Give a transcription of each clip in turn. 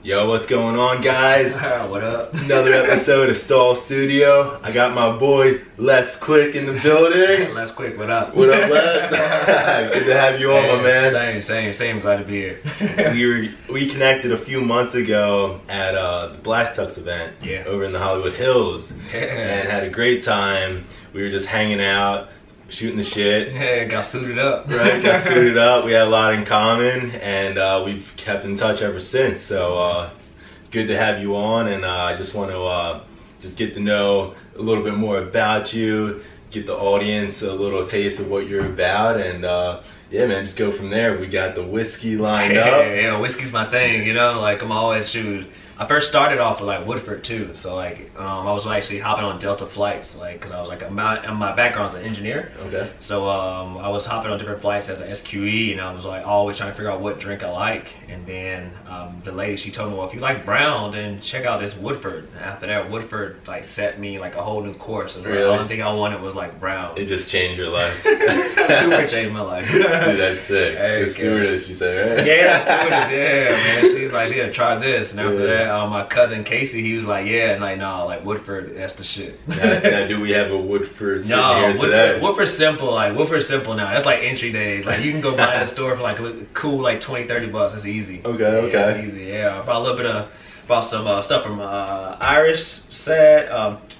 Yo, what's going on, guys? What up? Another episode of Stahl Studio. I got my boy Lesquik in the building. Lesquik, what up? What up, Les? Good to have you on, my man. Same. Glad to be here. We connected a few months ago at the Black Tux event over in the Hollywood Hills, and had a great time. We were just hanging out, shooting the shit. Yeah, got suited up. Right, got suited up. We had a lot in common, and we've kept in touch ever since. So good to have you on, and I just want to just get to know a little bit more about you, get the audience a little taste of what you're about, and yeah, man, just go from there. We got the whiskey lined up. Yeah, whiskey's my thing, you know. Like I'm always shooting. I first started off with like Woodford too, so like I was actually hopping on Delta flights, like because I was like my background's an engineer. Okay. So I was hopping on different flights as an SQE, and I was like always trying to figure out what drink I like. And then the lady, she told me, well, if you like brown, then check out this Woodford. And after that, Woodford like set me like a whole new course. And really? The only thing I wanted was like brown. It just changed your life. Super changed my life. Dude, that's sick. Hey, the stewardess, you said, right? Yeah, stewardess. Yeah, man. She's like, yeah, try this. And after that, my cousin Casey, he was like, yeah, and like, no, like Woodford, that's the shit. Now, do we have a Woodford sitting here today? Woodford's simple. Like Woodford's simple now. That's like entry days. Like you can go buy it at the store for like cool, like $20-$30. That's easy. Okay. That's easy. Yeah, I brought a little bit of some stuff from Irish set,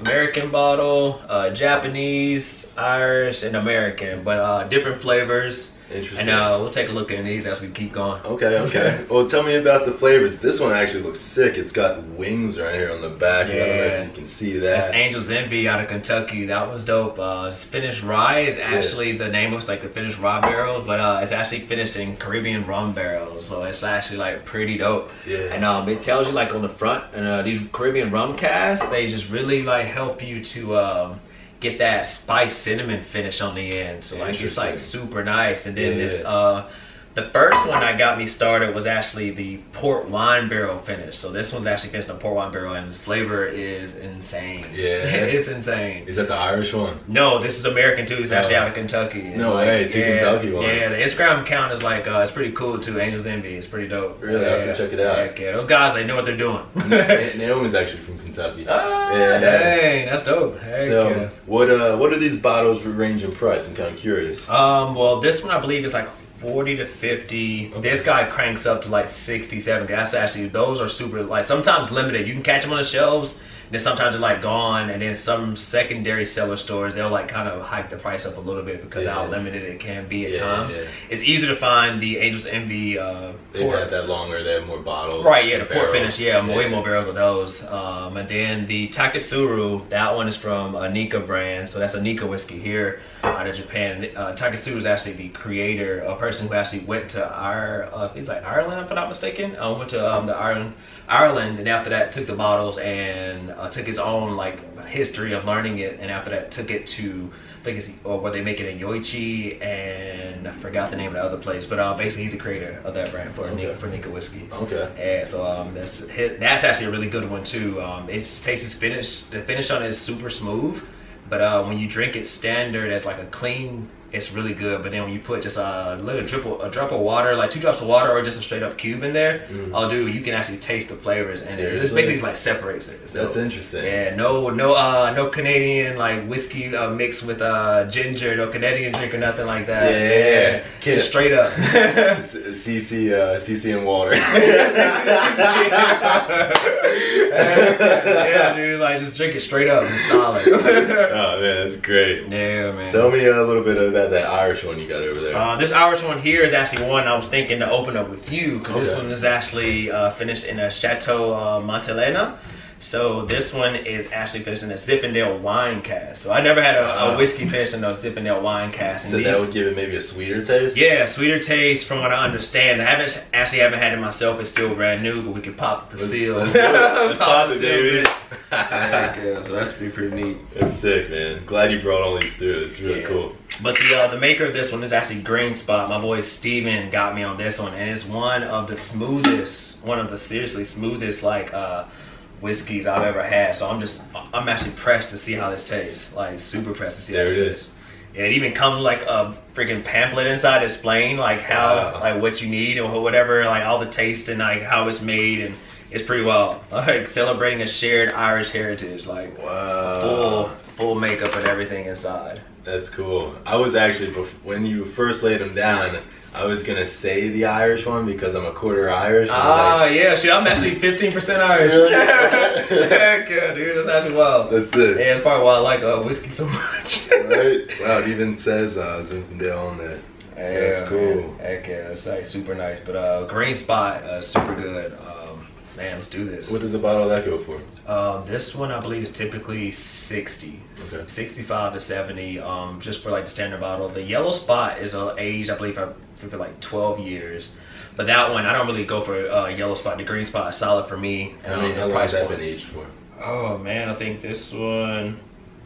American bottle, Japanese, Irish, and American, but different flavors. Interesting. And we'll take a look at these as we keep going. Okay. Well, tell me about the flavors. This one actually looks sick. It's got wings right here on the back. Yeah. I don't know if you can see that. That's Angel's Envy out of Kentucky. That was dope. Finished rye is actually the name of it's like the finished rye barrel, but it's actually finished in Caribbean rum barrels. So it's actually like pretty dope. Yeah. And it tells you like on the front, and these Caribbean rum casks, they just really like help you to get that spice cinnamon finish on the end, so like it's like super nice. And then this the first one that got me started was actually the port wine barrel finish. So this one's actually finished in a port wine barrel, and the flavor is insane. Yeah. It's insane. Is that the Irish one? No, this is American too. It's actually out of Kentucky. No way, two Kentucky ones. Yeah, the Instagram account is like it's pretty cool too. Angel's Envy. It's pretty dope. Really, I have to check it out. Yeah, those guys, they know what they're doing. Naomi's actually from Kentucky. Dang, that's dope. So what are these bottles range in price? I'm kind of curious. Well, this one I believe is like 40 to 50. Okay. This guy cranks up to like 67. That's actually, those are super, like sometimes limited. You can catch them on the shelves, and then sometimes they're like gone, and then some secondary seller stores, they'll like kind of hike the price up a little bit because how limited it can be at times. Yeah. It's easier to find the Angel's Envy They've had that longer, they have more bottles. Right, yeah, the port finish, way more barrels of those. And then the Taketsuru, that one is from a Nika brand, so that's a Nika whiskey here out of Japan. Taketsuru is actually the creator, a person who actually went to Ireland, if I'm not mistaken. Went to Ireland, and after that took the bottles and took his own like history of learning it, and after that took it to, I think it's where they make it in Yoichi, and I forgot the name of the other place, but basically he's the creator of that brand for Nika whiskey. Okay. And so that's actually a really good one too. It tastes the finish on it is super smooth, but when you drink it standard as like a clean, it's really good. But then when you put just a drop of water, like 2 drops of water, or just a straight up cube in there, you can actually taste the flavors, and it just basically like separates it. So, that's interesting. Yeah, no Canadian like whiskey mixed with ginger, no Canadian drink or nothing like that. Yeah. Just straight up. CC and water. Yeah, dude, like just drink it straight up. It's solid. Oh man, that's great. Yeah, man. Tell me a little bit about that Irish one you got over there. This Irish one here is actually one I was thinking to open up with you, because this one is actually finished in a Chateau Montelena. So this one is actually finished in a Zinfandel wine cask. So I never had a whiskey finished in a Zinfandel wine cask. So that would give it maybe a sweeter taste? Yeah, sweeter taste from what I understand. I haven't had it myself. It's still brand new, but we could pop the seal. Let's pop it, baby. So that's pretty neat. That's sick, man. Glad you brought all these through. It's really cool. But the maker of this one is actually Green Spot. My boy Steven got me on this one, and it's one of the seriously smoothest like whiskeys I've ever had. So I'm actually pressed to see how this tastes. Like super pressed to see how this tastes. Yeah, it even comes with like a freaking pamphlet inside explaining like how like what you need or whatever, like all the taste and like how it's made, and it's pretty wild. Like celebrating a shared Irish heritage, like full makeup and everything inside. That's cool. I was actually, when you first laid them down, I was gonna say the Irish one because I'm a quarter Irish. Yeah, shit, I'm actually 15% Irish. Heck yeah, dude, that's actually wild. That's it. Yeah, it's probably why I like whiskey so much. Right? Wow, it even says Zinfandel on there. Yeah, that's cool. Man. Heck yeah, it's like super nice. But Green Spot, super good. Man, let's do this. What does a bottle of that go for? This one I believe is typically 60, okay. 65 to 70, just for like the standard bottle. The Yellow Spot is aged, I believe, for like 12 years. But that one, I don't really go for Yellow Spot. The Green Spot is solid for me. How long has that been aged for? Oh man, I think this one,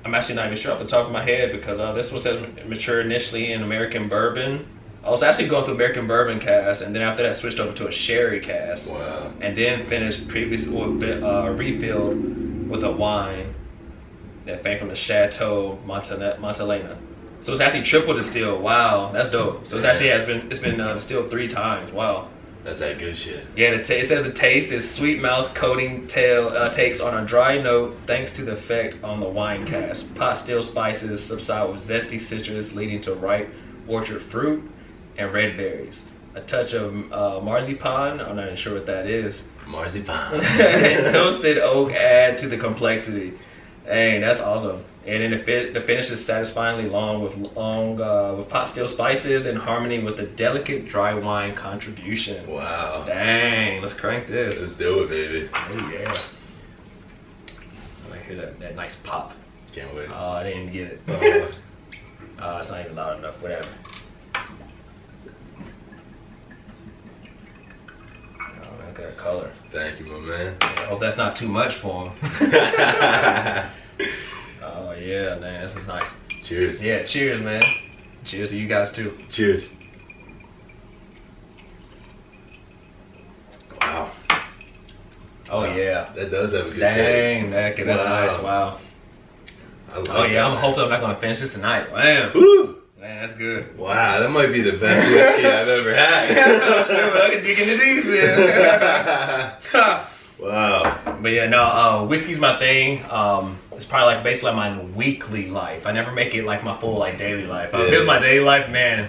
I'm actually not even sure off the top of my head because this one says matured initially in American bourbon. I was actually going through American bourbon cask, and then after that switched over to a sherry cask. Wow. And then finished refilled with a wine that came from the Chateau Montelena. So it's actually triple distilled. Wow, that's dope. So it's actually it's been distilled 3 times. Wow. That's that good shit. Yeah, it says the taste is sweet mouth coating takes on a dry note thanks to the effect on the wine cask. Pot still spices subside with zesty citrus leading to ripe orchard fruit and red berries. A touch of marzipan, I'm not even sure what that is. Marzipan. And toasted oak add to the complexity. Dang, that's awesome. And then the finish is satisfyingly long with pot still spices in harmony with the delicate dry wine contribution. Wow. Dang, let's crank this. Let's do it, baby. Oh yeah. I hear that nice pop. Can't wait. Oh, I didn't get it. It's not even loud enough, whatever. Look at that color. Thank you, my man. I hope that's not too much for him. Oh yeah, man, this is nice. Cheers. Yeah, cheers, man. Cheers to you guys too. Cheers. Wow. Oh yeah. That does have a good taste. Dang, that's nice. Wow. I like I'm hoping I'm not gonna finish this tonight. Man. Woo! Man, that's good. Wow, that might be the best whiskey I've ever had. Sure, I can dig into these then. Wow. But yeah, no, whiskey's my thing. It's probably like basically like my weekly life. I never make it like my full like daily life. If it was my daily life, man,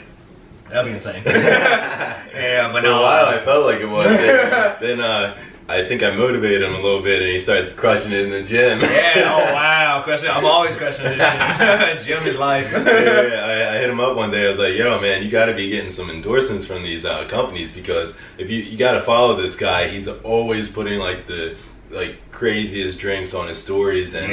that'd be insane. Yeah, but for a while I felt like it was. Then I think I motivated him a little bit, and he starts crushing it in the gym. Yeah. Oh wow, crushing! I'm always crushing it in the gym. Gym is life. Yeah, I hit him up one day. I was like, "Yo, man, you got to be getting some endorsements from these companies because if you got to follow this guy. He's always putting like the craziest drinks on his stories and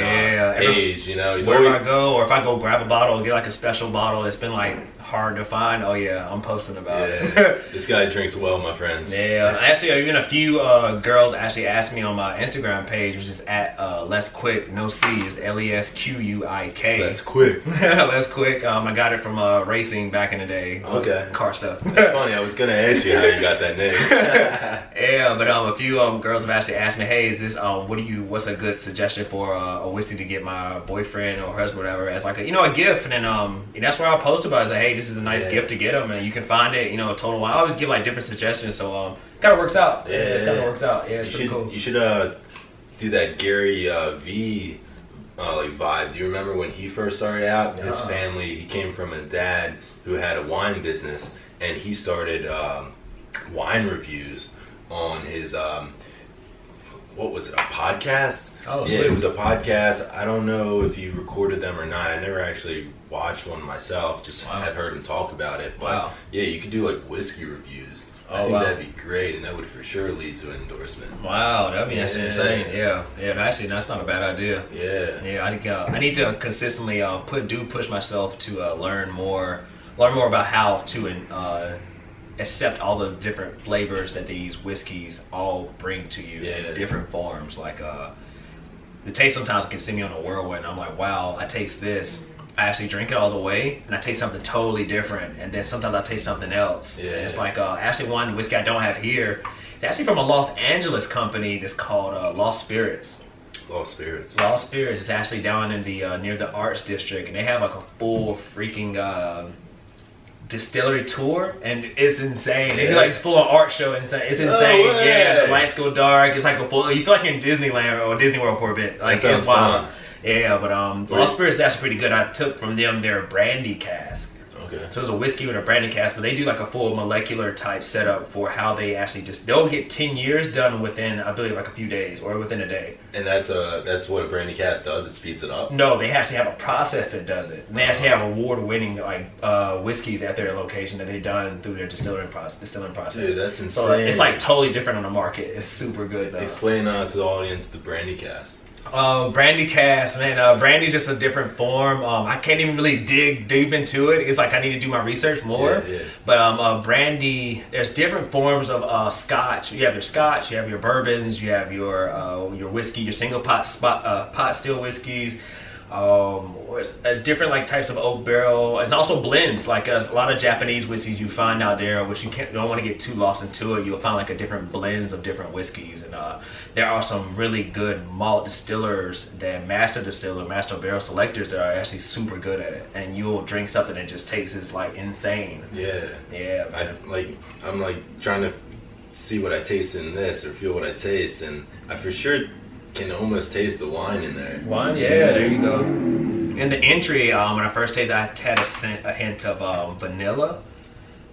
page. You know, he's wherever always, I go, or if I go grab a bottle, get like a special bottle that's been like hard to find. Oh yeah, I'm posting about it. This guy drinks well, my friends. Yeah, actually, even a few girls actually asked me on my Instagram page, which is at Lesquik, no C, is Lesquik. Lesquik. Lesquik. I got it from racing back in the day. Okay. Car stuff. That's funny. I was gonna ask you how you got that name. Yeah, but a few girls have actually asked me, hey, is this what's a good suggestion for a whiskey to get my boyfriend or husband, whatever, as like a gift, and then that's where I'll post about it. Is like, hey, this is a nice gift to get them, and you can find it, total. I always give like different suggestions, so kind of works out. It kind of works out. Yeah, it's pretty cool. You should do that Gary V vibe. Do you remember when he first started out? His family, he came from a dad who had a wine business, and he started wine reviews on his what was it, a podcast? Oh, yeah, sweet. It was a podcast. I don't know if he recorded them or not. I never actually watched one myself, just have heard him talk about it. But yeah, you could do like whiskey reviews. I think that'd be great, and that would for sure lead to an endorsement. Wow, that'd be insane. Yeah, actually, that's not a bad idea. Yeah, I think I need to consistently push myself to learn more about how to accept all the different flavors that these whiskeys all bring to you in different forms. Like the taste sometimes can send me on a whirlwind. I'm like, wow, I taste this. I actually drink it all the way, and I taste something totally different. And then sometimes I taste something else. Yeah. And it's like actually one whiskey I don't have here. It's actually from a Los Angeles company that's called Lost Spirits. Lost Spirits. Lost Spirits is actually down in the near the Arts District, and they have like a full freaking distillery tour, and it's insane. They do like full on art show, it's insane. Yeah, the lights go dark. It's like a full. You feel like you're in Disneyland or Disney World for a bit. Like it's wild. Fun. Yeah, but Lost Spirits, that's pretty good. I took from them their brandy cask. Okay. So it's a whiskey with a brandy cask, but they do like a full molecular type setup for how they actually they'll get 10 years done within, I believe, like a few days or within a day. And that's what a brandy cask does. It speeds it up. No, they actually have a process that does it. And they actually have award-winning like whiskeys at their location that they've done through their distilling process. Dude, that's insane. So it's like totally different on the market. It's super good though. Explain to the audience the brandy cask. Brandy cask, man. Brandy's just a different form. I can't even really dig deep into it. It's like I need to do my research more. Yeah. But brandy, there's different forms of scotch. You have your scotch, you have your bourbons, you have your whiskey, your single pot still whiskeys. There's different like types of oak barrel. It's also blends, like a lot of Japanese whiskeys you find out there, which you don't want to get too lost into it. You'll find like a different blends of different whiskeys, and there are some really good malt distillers, master barrel selectors that are actually super good at it, and you'll drink something that just tastes like insane. Yeah. I'm like trying to see what I taste in this or feel what I taste, and I for sure can almost taste the wine in there. Wine, yeah, there you go. In the entry, when I first tasted, I had a hint of vanilla,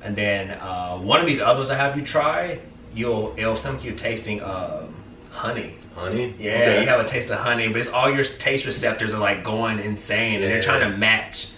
and then one of these others I have you try, it'll stem you tasting honey. Honey? Yeah, okay. You have a taste of honey, but it's all your taste receptors are like going insane, and they're trying to match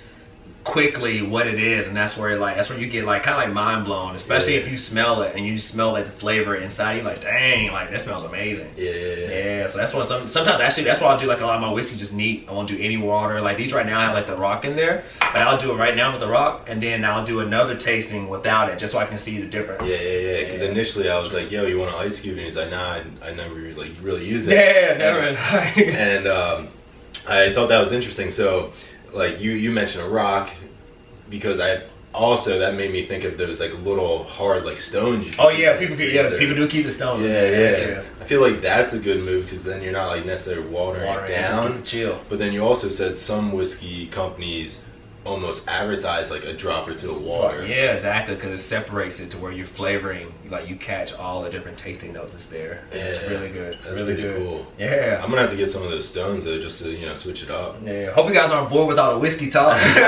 quickly what it is, and that's where you get like kind of like mind blown, especially if you smell it and you smell like the flavor inside. You're like, dang, like that smells amazing. Yeah. So that's what sometimes actually that's why I'll do like a lot of my whiskey just neat. I won't do any water. Like these right now I have like the rock in there, but I'll do it right now with the rock, and then I'll do another tasting without it just so I can see the difference. Yeah. Because initially I was like, yo, you want an ice cube? And he's like, nah, I never like really use it. Yeah, never. And I thought that was interesting. So like you mentioned a rock, because that made me think of those like little hard like stones. People do keep the stones. Yeah. I feel like that's a good move, because then you're not like necessarily watering it down. Just gets the chill. But then you also said some whiskey companies almost advertise like a drop or two of water. Yeah, exactly, because it separates it to where you're flavoring, like you catch all the different tasting notes that's there. Yeah, it's really good. That's really pretty good. Cool. Yeah, I'm gonna have to get some of those stones though, just to switch it up. Yeah, hope you guys aren't bored with all the whiskey talk. They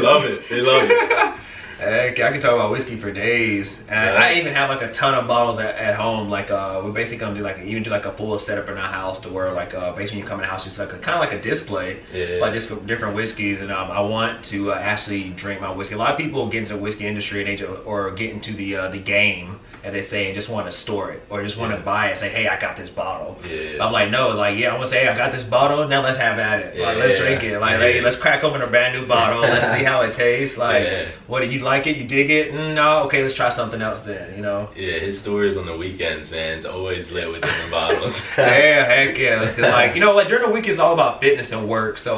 love it. They love it. I can talk about whiskey for days. And I even have like a ton of bottles at home. Like we're basically gonna do like a full setup in our house to where like basically when you come in the house, it's like kind of like a display, like just different whiskeys. And I want to actually drink my whiskey. A lot of people get into the whiskey industry or get into the game, as they say, and just want to store it or just want to buy it and say, hey, I got this bottle. I'm like, no, like, I want to say, hey, I got this bottle, now let's have at it. Like, let's drink it. Like, let's crack open a brand new bottle. Let's see how it tastes. Like, what, do you like it? You dig it? No, okay, let's try something else then, Yeah, his stories on the weekends, man, it's always lit with different bottles. Yeah, heck yeah. Cause like, during the week it's all about fitness and work. So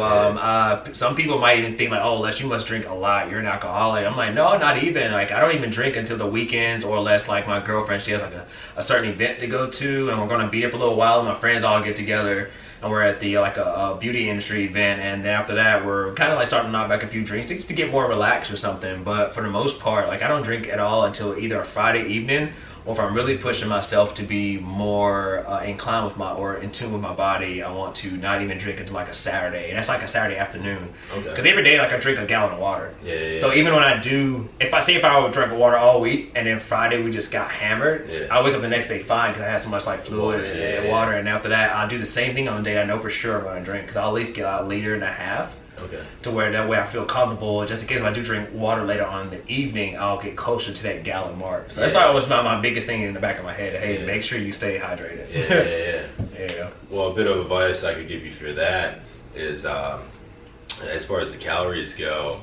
some people might even think like, oh, Les, you must drink a lot. You're an alcoholic. I'm like, no, not even. Like, I don't even drink until the weekends, or less like my girlfriend, she has like a certain event to go to, and we're gonna be there for a little while, and my friends all get together, and we're at the like a beauty industry event, and then after that we're kind of like starting to knock back a few drinks just to get more relaxed or something. But for the most part, like I don't drink at all until either a Friday evening, or if I'm really pushing myself to be more inclined with or in tune with my body, I want to not even drink until like a Saturday, and that's like a Saturday afternoon. Because every day, like I drink a gallon of water. So even when I do, if I would drink water all week, and then Friday we just got hammered, I wake up the next day fine because I had so much like fluid and water, and after that I'll do the same thing on the day I know for sure I'm going to drink, because I'll at least get a liter and a half. To where that way I feel comfortable, just in case if I do drink water later on in the evening, I'll get closer to that gallon mark. So that's always my biggest thing in the back of my head. Hey, make sure you stay hydrated. Yeah. Well, a bit of advice I could give you for that is, as far as the calories go,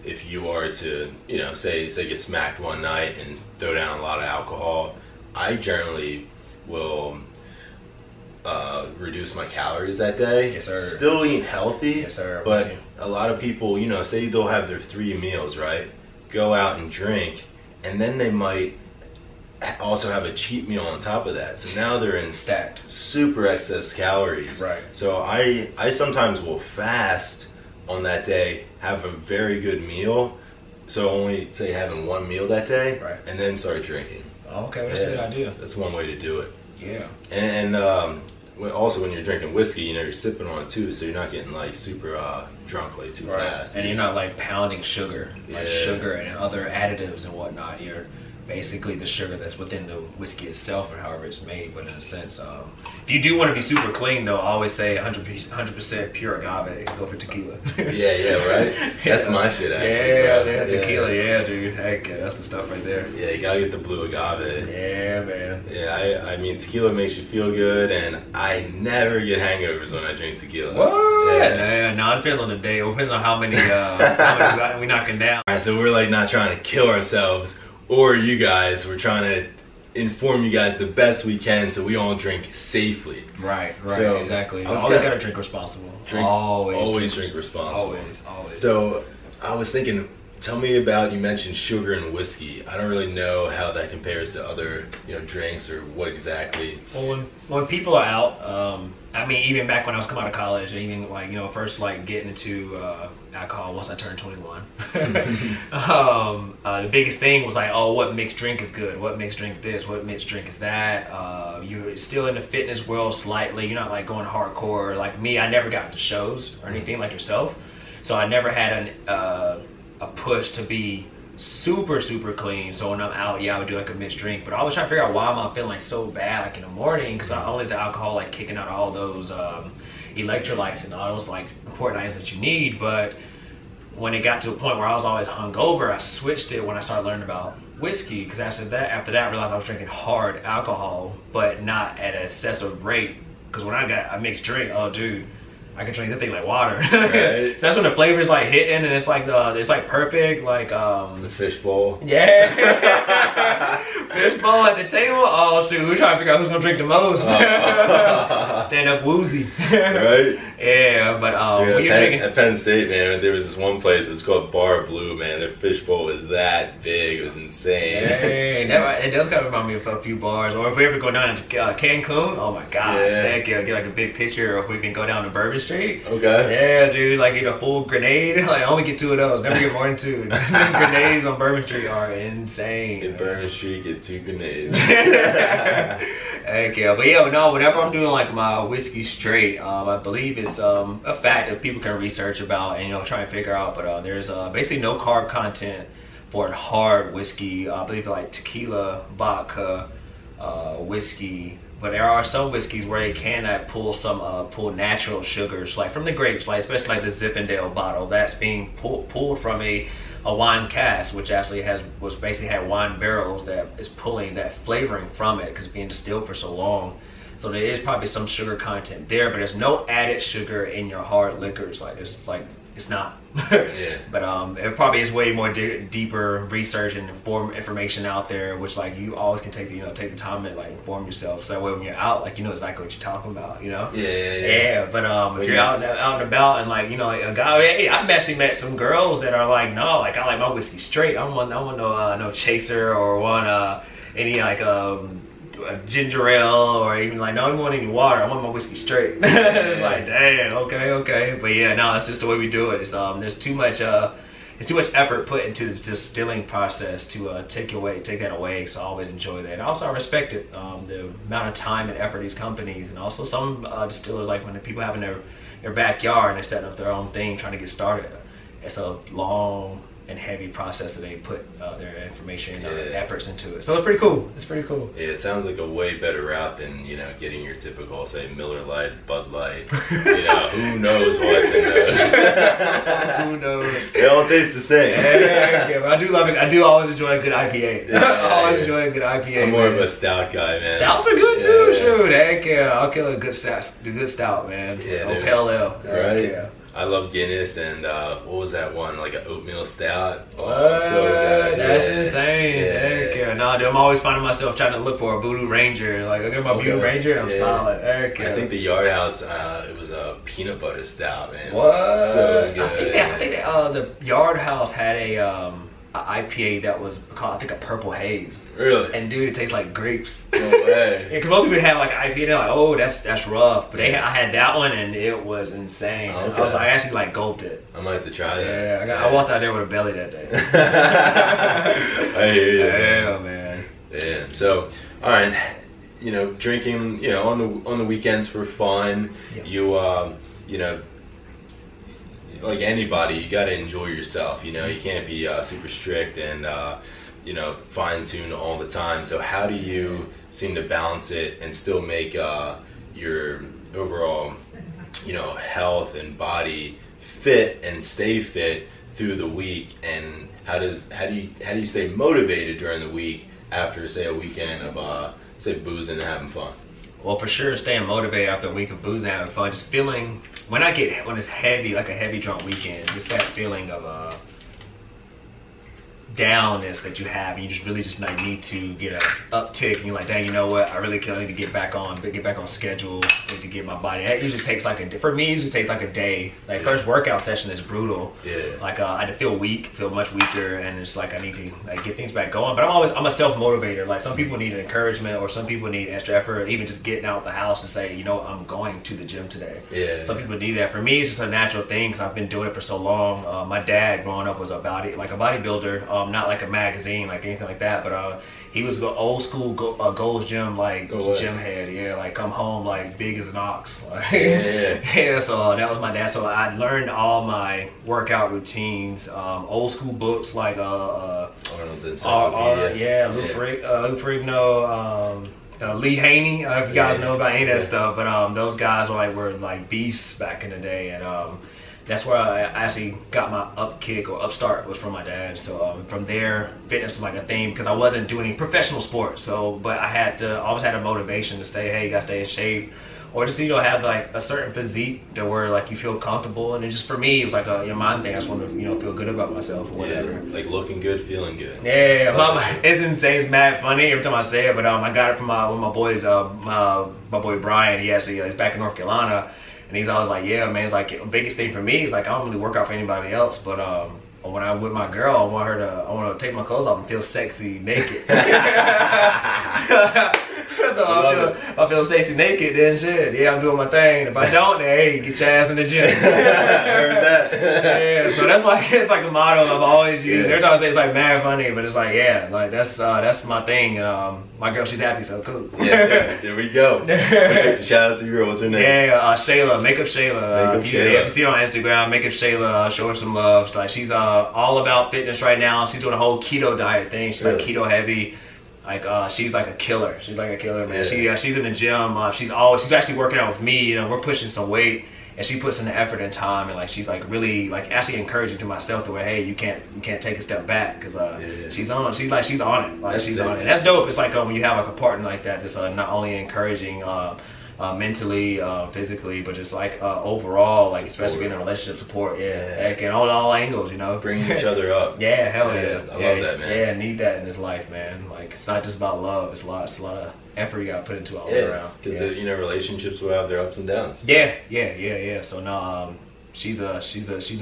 if you are to, say get smacked one night and throw down a lot of alcohol, I generally will reduce my calories that day. Yes, sir. Still eat healthy. Yes, sir. But a lot of people, say they'll have their 3 meals, right? Go out and drink, and then they might also have a cheat meal on top of that. So now they're in stacked super excess calories. Right. So I sometimes will fast on that day, have a very good meal, So only say having one meal that day, Right. and then start drinking. Okay, well, that's a good idea. That's one way to do it. Yeah. And also when you're drinking whiskey, you know, you're sipping on it too, so you're not getting like super drunk like too fast. And you're not like pounding sugar, like Yeah. sugar and other additives and whatnot. You're basically the sugar that's within the whiskey itself or however it's made. But in a sense, if you do want to be super clean though, I always say 100% pure agave, go for tequila. Yeah, right? That's my shit, actually. Yeah, tequila, yeah, dude. Heck yeah, that's the stuff right there. Yeah, you gotta get the blue agave. Yeah, man. Yeah, I mean, tequila makes you feel good, and I never get hangovers when I drink tequila. What? Yeah. No, it depends on the day. It depends on how many we knocking down. All right, so we're like not trying to kill ourselves, or you guys. We're trying to inform you guys the best we can so we all drink safely. Right, So, exactly. I was Always gonna- gotta drink responsible. Always drink responsible. Always. So I was thinking, tell me about, you mentioned sugar and whiskey. I don't really know how that compares to other, drinks or what exactly. Well, when people are out, I mean, even back when I was coming out of college, even like, first like getting into alcohol once I turned 21. The biggest thing was like, oh, what mixed drink is good? What mixed drink this? What mixed drink is that? You're still in the fitness world slightly. You're not like going hardcore. Like me, I never got into shows or anything like yourself. So I never had a push to be super clean. So when I'm out, I would do like a mixed drink, but I was trying to figure out why am I feeling like so bad like in the morning, because not only is the alcohol like kicking out all those electrolytes and all those like important items that you need, but when it got to a point where I was always hungover, I switched it when I started learning about whiskey, because after that I realized I was drinking hard alcohol but not at an excessive rate, because when I got a mixed drink, oh dude, I can drink that thing like water. Right. So that's when the flavor's like hitting, and it's like it's like perfect, like The fishbowl. yeah. Fishbowl at the table. Oh shoot, we're trying to figure out who's gonna drink the most. Stand up woozy. Right? Yeah, but when you're drinking. At Penn State, man, there was this one place, it was called Bar Blue, man. Their fishbowl was that big, it was insane. Hey, it does kind of remind me of a few bars. Or if we ever go down to Cancun, oh my gosh, heck yeah, get like a big picture. Or if we can go down to Bourbon Street. Okay. Yeah, dude, like get a full grenade. Like I only get 2 of those. Never get more than 2. Grenades on Bourbon Street are insane. In Bourbon Street, get 2 grenades. Heck yeah, but yeah, no, whenever I'm doing like my whiskey straight, I believe it's a fact that people can research about and try and figure out. But there's basically no carb content for hard whiskey. I believe like tequila, vodka, whiskey. But there are some whiskeys where they can pull natural sugars, like from the grapes, like especially like the Zinfandel bottle that's being pulled from a wine cask, which actually had wine barrels that is pulling that flavoring from it because it's being distilled for so long. So there is probably some sugar content there, but there's no added sugar in your hard liquors. It's not. Yeah. But it probably is way more deeper research and information out there, which like you always can take the time and like inform yourself, so that way when you're out, like exactly what you're talking about, Yeah. But if you're out and about and like like a guy, hey, I've actually met some girls that are like, no, like I like my whiskey straight. I don't want no chaser or want any like ginger ale, or even like, no, I don't want any water. I want my whiskey straight. It's like, damn, okay. But yeah, no, it's just the way we do it. It's there's too much effort put into the distilling process to take that away. So I always enjoy that. And also I respect it, the amount of time and effort these companies, and also some distillers, like when the people have in their backyard and they're setting up their own thing trying to get started. It's a long and heavy process that they put their information and efforts into it. So it's pretty cool. Yeah, it sounds like a way better route than getting your typical, say, Miller Lite, Bud Light. Who knows what's in those? Who knows? They all taste the same. Yeah, but I do love it. I do always enjoy a good IPA. I always enjoy a good IPA. I'm more of a stout guy, man. Stouts are good too. Shoot, heck yeah, I'll kill a good stout, man. Yeah, pale ale. Right. Yeah. I love Guinness, and what was that one? Like an oatmeal stout. Oh, so good. That's insane. Heck yeah. No, dude, I'm always finding myself trying to look for a Voodoo Ranger. Like, I get my Voodoo Ranger, and I'm solid. Heck yeah. I think the Yard House, it was a peanut butter stout, man. What? So good. I think the Yard House had a IPA that was called, I think, a purple haze. Really? And dude, it tastes like grapes. No way. Yeah, because most people have like IPA, they're like, oh, that's rough. But I had that one, and it was insane. Okay. I actually like gulped it. I might have to try that. Yeah, I walked out there with a belly that day. I hear you. Yeah, man. Yeah. So, all right, you know, drinking, you know, on the weekends for fun. Yeah. You know, like anybody, you got to enjoy yourself. You know, you can't be super strict and you know, fine tune all the time. So how do you seem to balance it and still make your overall, you know, health and body fit and stay fit through the week? And how do you stay motivated during the week after, say, a weekend of say boozing and having fun? Well, for sure, staying motivated after a week of boozing and having fun, just feeling when it's heavy, like a heavy drunk weekend, just that feeling of downness that you have, and you just really just like need to get a uptick, and you're like, dang, you know what, I really need to get back on schedule, need to get my body. That usually takes like for me, it usually takes like a day. Like first workout session is brutal. Yeah. Like I feel much weaker, and it's like I need to like get things back going. But I'm a self motivator. Like some people need encouragement, or some people need extra effort, even just getting out the house and say, you know, I'm going to the gym today. Yeah. Some people need that. For me, it's just a natural thing because I've been doing it for so long. My dad growing up was a bodybuilder. Not like a magazine, like anything like that, but he was old school Gold's Gym, like gym head. Yeah, like come home like big as an ox. Like, yeah. So that was my dad. So I learned all my workout routines, old school books like Arnold's Encyclopedia. Lou Ferrigno, Lee Haney. If you guys know about any of that stuff, but those guys were like beasts back in the day, and that's where I actually got my upkick or upstart was from my dad. So from there, fitness was like a theme because I wasn't doing any professional sports. So, but I always had a motivation to stay, hey, you gotta stay in shape, or just have like a certain physique that where like you feel comfortable. And it just for me, it was like a mind thing. I just wanted to feel good about myself or whatever. Yeah, like looking good, feeling good. Yeah. It's insane. It's mad funny every time I say it, but I got it from one of my boys, my boy Brian. He's back in North Carolina. And he's always like, yeah, man, it's like the biggest thing for me is like I don't really work out for anybody else, but when I'm with my girl, I want to take my clothes off and feel sexy naked. So if I feel sexy naked, then shit, yeah, I'm doing my thing. If I don't, then hey, get your ass in the gym. I heard that. Yeah, so it's like a motto I've always used. Every time I say it's like mad funny, but it's like like that's my thing. My girl, she's happy, so cool. Yeah, there we go. Shout out to your girl. What's her name? Yeah, Shayla, Makeup Shayla. If you see her on Instagram, Makeup Shayla, show her some love. So, like she's all about fitness right now. She's doing a whole keto diet thing. She's like keto heavy. Like she's like a killer. She's like a killer, man. Yeah. She's in the gym. She's actually working out with me. You know, we're pushing some weight, and she puts in the effort and time, and like she's like really like actually encouraging to myself the way, hey, you can't take a step back because she's on it. Like she's on it. And that's dope. It's like when you have like a partner like that that's not only encouraging mentally, physically, but just like overall, like especially in a relationship support, heck, and all angles, bringing each other up. Yeah, hell yeah. I love that, man. Yeah, need that in his life, man. Like it's not just about love; it's a lot of effort you got to put into it all the way around. Because relationships will have their ups and downs. Yeah. So no, she's a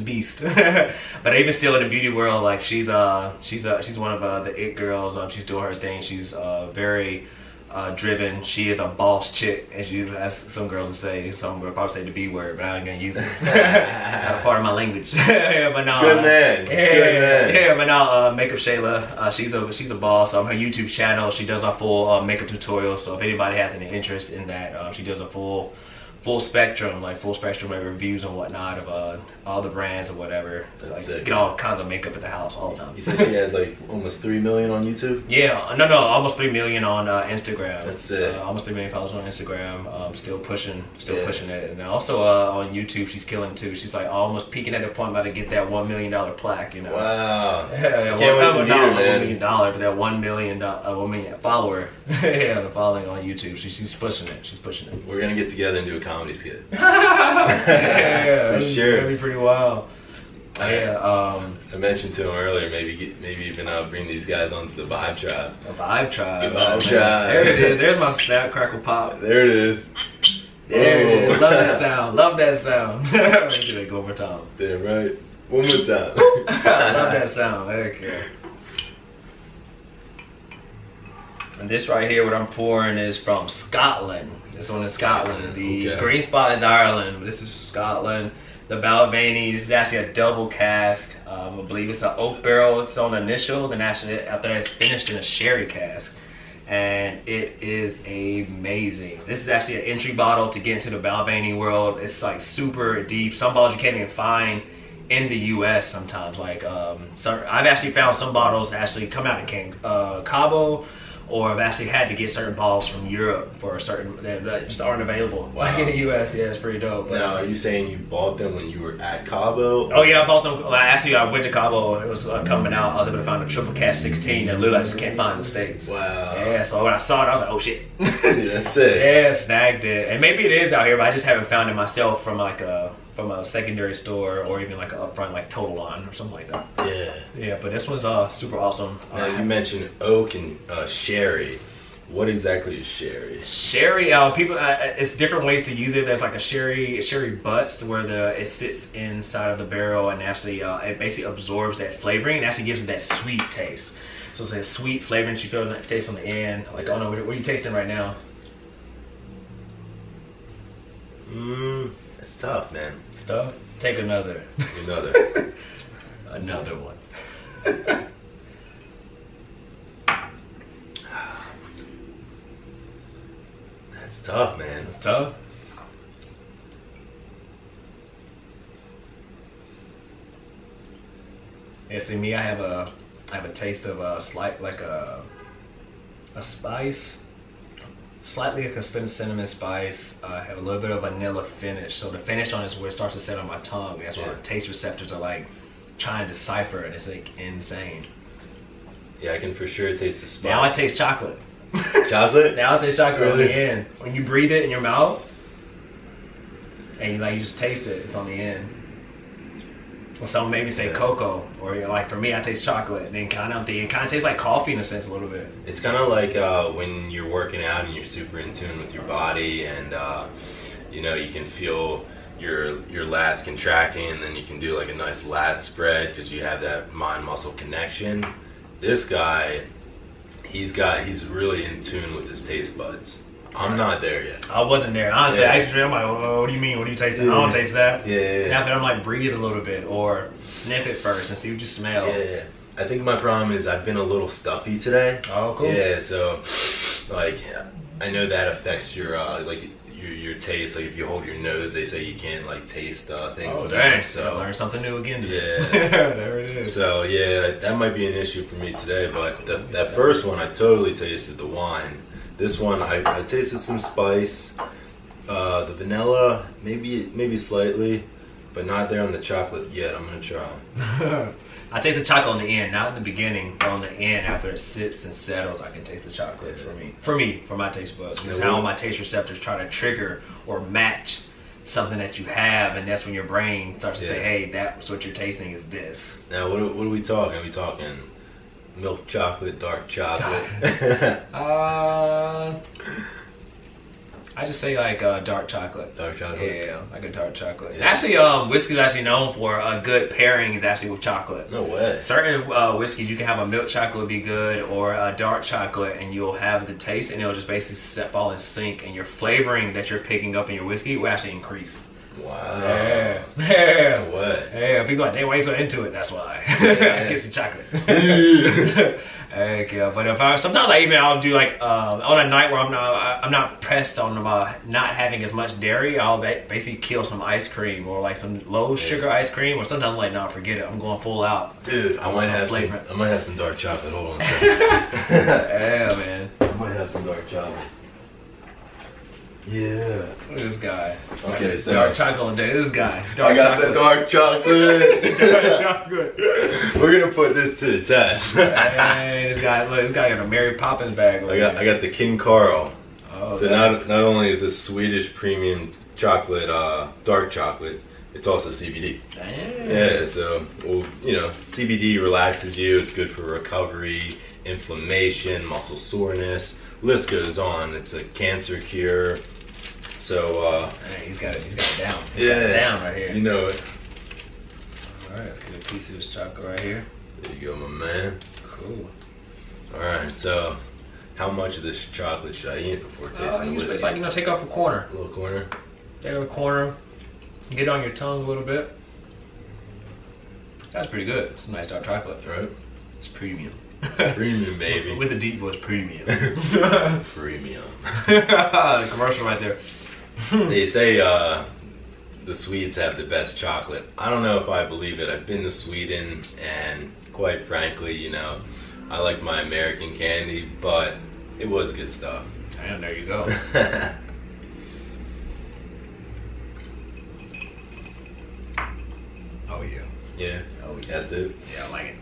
beast. But even still in the beauty world, like she's one of the it girls. She's doing her thing. She's very driven. She is a boss chick, as some girls would say. Some would probably say the B word, but I ain't gonna use it. Part of my language. But no, good man. Yeah, but now Makeup Shayla, she's a boss. Her YouTube channel, she does a full makeup tutorial. So if anybody has any interest in that, she does a full spectrum, like reviews and whatnot of all the brands or whatever. That's like, sick. Get all kinds of makeup at the house all the time. You said she has like almost 3 million on YouTube? Yeah, no, almost 3 million on Instagram. That's it. Almost 3 million followers on Instagram. Still pushing it. And also on YouTube, she's killing too. She's like almost peaking at the point about to get that $1 million plaque. Wow. Yeah, I can't wait to meet her, man. $1 million, but that 1 million follower. Yeah, the following on YouTube. She's pushing it. We're gonna get together and do a comedy skit. Yeah, for sure. That'd be pretty wild. Yeah. I mentioned to him earlier, maybe even bring these guys onto the Vibe Tribe. The Vibe Tribe. The Vibe Tribe. There it is. There's my snap, crackle, pop. There it is. There it is. Love that sound. Love that sound. Let me do that go over time. Damn right. One more time. I love that sound. Okay. And this right here, what I'm pouring is from Scotland. This one is Scotland. The green spot is Ireland, but this is Scotland. The Balvenie, this is actually a double cask. I believe it's an oak barrel. It's on the initial, then actually after that it's finished in a sherry cask. And it is amazing. This is actually an entry bottle to get into the Balvenie world. It's like super deep. Some bottles you can't even find in the U.S. sometimes. Like, so I've actually found some bottles actually come out in Cabo, or I've actually had to get certain bottles from Europe for a certain that just aren't available. Wow. Like in the U.S., yeah, it's pretty dope. Now, are you saying you bought them when you were at Cabo? Oh yeah, I bought them. Actually, I went to Cabo. It was coming out. I was able to find a triple cask 16 that literally I just can't find in the States. Wow. Yeah, so when I saw it, I was like, oh shit. Dude, that's it. Yeah, snagged it. And maybe it is out here, but I just haven't found it myself from like a secondary store or even like a upfront like Total Line or something like that. Yeah. Yeah, but this one's super awesome. Now you mentioned oak and sherry. What exactly is sherry? Sherry, people, it's different ways to use it. There's like a sherry butts where it sits inside of the barrel and actually it basically absorbs that flavoring and actually gives it that sweet taste. So it's a sweet flavoring you feel that taste on the end. Like, I don't know, what are you tasting right now? It's tough, man. It's tough. Take another. Another. Another one. That's tough, man. It's tough. Yeah, see me, I have a taste of a slight, like a spice, slightly like a cinnamon spice. I have a little bit of vanilla finish. So the finish on it is where it starts to set on my tongue. That's why the taste receptors are like trying to decipher it. It's like insane. Yeah, I can for sure taste the spice. Now I taste chocolate. Chocolate? Now I taste chocolate Really? on the end. When you breathe it in your mouth, and you just taste it, it's on the end. Well, some maybe say cocoa, or like for me, I taste chocolate, and then it kind of tastes like coffee in a sense a little bit. It's kind of like when you're working out and you're super in tune with your body, and you know, you can feel your lats contracting, and then you can do like a nice lat spread because you have that mind-muscle connection. This guy, he's really in tune with his taste buds. I'm not there yet. I wasn't there. Honestly, Yeah. I'm like, oh, what do you mean? What are you tasting? I don't taste that. Yeah. Now that I'm like, breathe a little bit or sniff it first and see what you smell. Yeah. I think my problem is I've been a little stuffy today. Oh, cool. Yeah, so like I know that affects your like your taste. Like if you hold your nose, they say you can't like taste things. Oh, dang. So I learned something new again today. yeah. There it is. So yeah, that might be an issue for me today. But that first one, I totally tasted the wine. This one, I tasted some spice. The vanilla, maybe slightly, but not there on the chocolate yet. I'm gonna try. I taste the chocolate on the end, not in the beginning, but on the end after it sits and settles, I can taste the chocolate for my taste buds. Because how my taste receptors try to trigger or match something that you have, and that's when your brain starts to say, hey, that's what you're tasting is this. Now, what are we talking? Are we talking milk chocolate, dark chocolate? I just say like dark chocolate. Dark chocolate? Yeah, like a dark chocolate. Yeah. Actually, whiskey is actually known for a good pairing is actually with chocolate. No way. Certain whiskeys, you can have a milk chocolate be good or a dark chocolate, and you'll have the taste, and it'll just basically fall in sync, and your flavoring that you're picking up in your whiskey will actually increase. Wow. Yeah. No way. Yeah, people are like, they way so into it, that's why. Yeah. Get some chocolate. Heck yeah. But if sometimes I'll do like on a night where I'm not pressed on not having as much dairy, I'll basically kill some ice cream or like some low sugar ice cream, or sometimes I'm like, no, forget it, I'm going full out. Dude, I might have some dark chocolate. Hold on a second. Yeah, man. I might have some dark chocolate. Yeah. Look at this guy. Okay, so dark chocolate on day. This guy. I got the dark chocolate. Dark chocolate. We're gonna put this to the test. Hey, this guy got a Mary Poppins bag. I got the King Carl. Oh, so not only is this Swedish premium chocolate, dark chocolate, it's also CBD. Damn. Yeah, so CBD relaxes you. It's good for recovery, inflammation, muscle soreness. List goes on. It's a cancer cure. So hey, he's got it down. He's got it down right here. You know it. All right, let's get a piece of this chocolate right here. There you go, my man. Cool. All right, so how much of this chocolate should I eat before tasting the whiskey? It's like, take off a corner. A little corner. Take off a corner. Get it on your tongue a little bit. That's pretty good. It's some nice dark chocolate. Right. It's premium. Premium, baby. With the deep voice, premium. Premium. The commercial right there. They say the Swedes have the best chocolate. I don't know if I believe it. I've been to Sweden, and quite frankly, you know, I like my American candy, but it was good stuff. And there you go. Oh yeah. Yeah. Oh yeah. That's it. Yeah, I like it.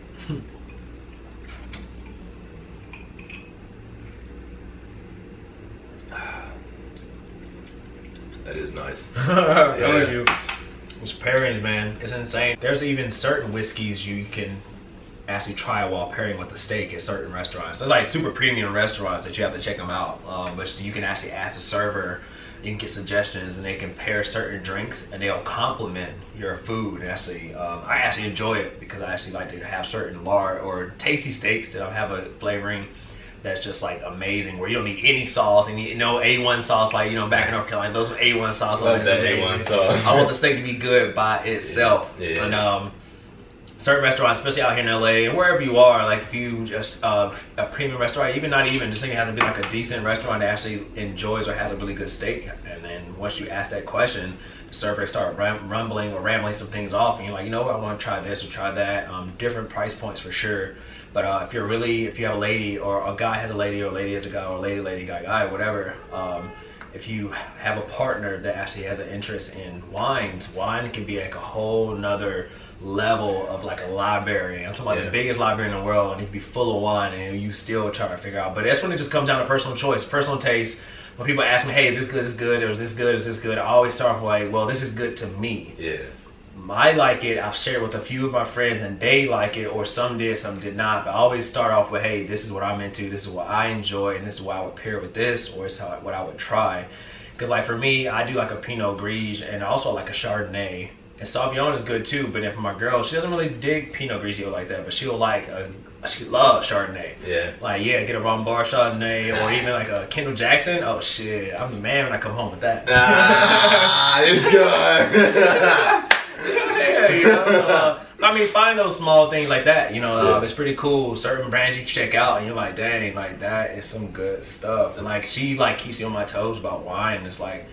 That is nice. I told you. It's pairings, man. It's insane. There's even certain whiskeys you can actually try while pairing with the steak at certain restaurants. There's like super premium restaurants that you have to check them out. But you can actually ask the server, you can get suggestions, and they can pair certain drinks, and they'll complement your food. And actually, I actually enjoy it because I actually like to have certain lard or tasty steaks that have a flavoring that's just like amazing, where you don't need any sauce, and no A1 sauce, like, you know, back in North Carolina, those were A1 sauce. Love that A1 sauce. I want the steak to be good by itself. Yeah. And certain restaurants, especially out here in LA and wherever you are, like if you just a premium restaurant, even not even, just think you have to be like a decent restaurant that actually enjoys or has a really good steak. And then once you ask that question, the server start rumbling or rambling some things off, and you're like, you know what, I want to try this or try that. Different price points for sure. But if you have a lady, or a guy has a lady, or a lady has a guy, or a lady guy, whatever, if you have a partner that actually has an interest in wines, wine can be like a whole nother level of like a library. I'm talking about the biggest library in the world, and it can be full of wine, and you still try to figure out. But that's when it just comes down to personal choice, personal taste. When people ask me, hey, is this good, is good, or is this good, is this good, I always start off like, well, this is good to me. Yeah. I like it. I've shared with a few of my friends, and they like it, or some did, some did not. But I always start off with, hey, this is what I'm into, this is what I enjoy, and this is why I would pair with this, or it's what I would try. Because like for me, I do like a Pinot Gris, and also like a Chardonnay. And Sauvignon is good too, but then for my girl, she doesn't really dig Pinot Grigio like that, but she'll like she loves Chardonnay. Yeah. Like, yeah, get a Lombard Chardonnay, or even like a Kendall Jackson. Oh shit, I'm the man when I come home with that. Ah, it's good. Yeah, you know, so, I mean, find those small things like that, you know. It's pretty cool. Certain brands you check out, and you're like, dang, like that is some good stuff. And like she like keeps you on my toes about wine. It's like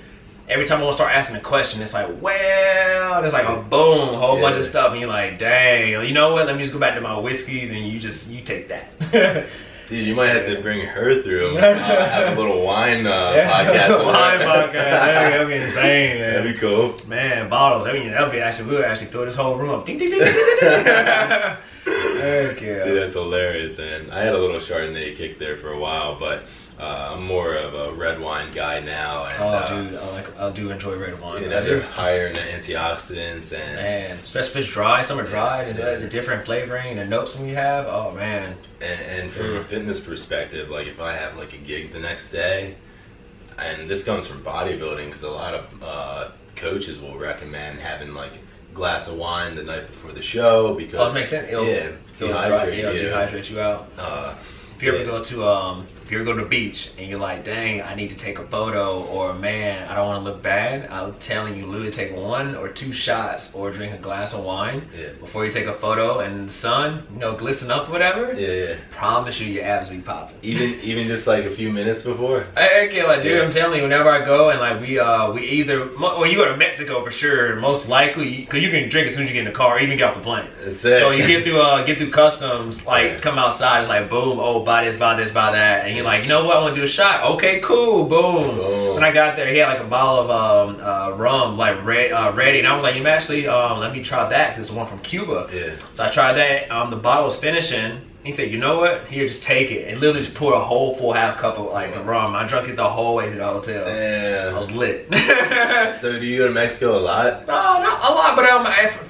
every time I want to start asking a question, it's like, well, there's like a boom, whole bunch of stuff, and you're like, dang, you know what? Let me just go back to my whiskeys, and you take that. Dude, you might have to bring her through. Have a little wine podcast. Wine podcast. That'd be insane, man. That'd be cool. Man, bottles. I mean, that'd be actually, we would actually fill this whole room up. Ding, ding, ding, ding, ding, ding. Dude, that's hilarious. And I had a little Chardonnay kick there for a while, but I'm more of a red wine guy now. And, dude, I do enjoy red wine. You know, they're higher in the antioxidants, and man, especially if it's dry. Some are dry. And the different flavoring and the notes we have. Oh man. And from a fitness perspective, like if I have like a gig the next day, and this comes from bodybuilding, because a lot of coaches will recommend having like a glass of wine the night before the show, because it makes sense. It'll dehydrate you out. If you ever go to the beach and you're like, dang, I need to take a photo, or man, I don't want to look bad, I'm telling you, literally take 1 or 2 shots or drink a glass of wine before you take a photo, and the sun, you know, glisten up or whatever. Promise you, your abs will be popping. Even just like a few minutes before. Dude, I'm telling you, whenever I go, and like we either, or you go to Mexico for sure, most likely, because you can drink as soon as you get in the car, or even get off the plane. So you get through customs, like come outside, it's like boom, oh, buy this, buy that, and you're like, you know what, I want to do a shot. Okay, cool, boom. When I got there, he had like a bottle of rum, like ready, and I was like, you actually, let me try that, because it's one from Cuba. So I tried that. The bottle was finishing, He said, you know what? Here, just take it. And literally just poured a whole full half cup of like rum. I drank it the whole way to the hotel. Damn. I was lit. So do you go to Mexico a lot? No, not a lot, but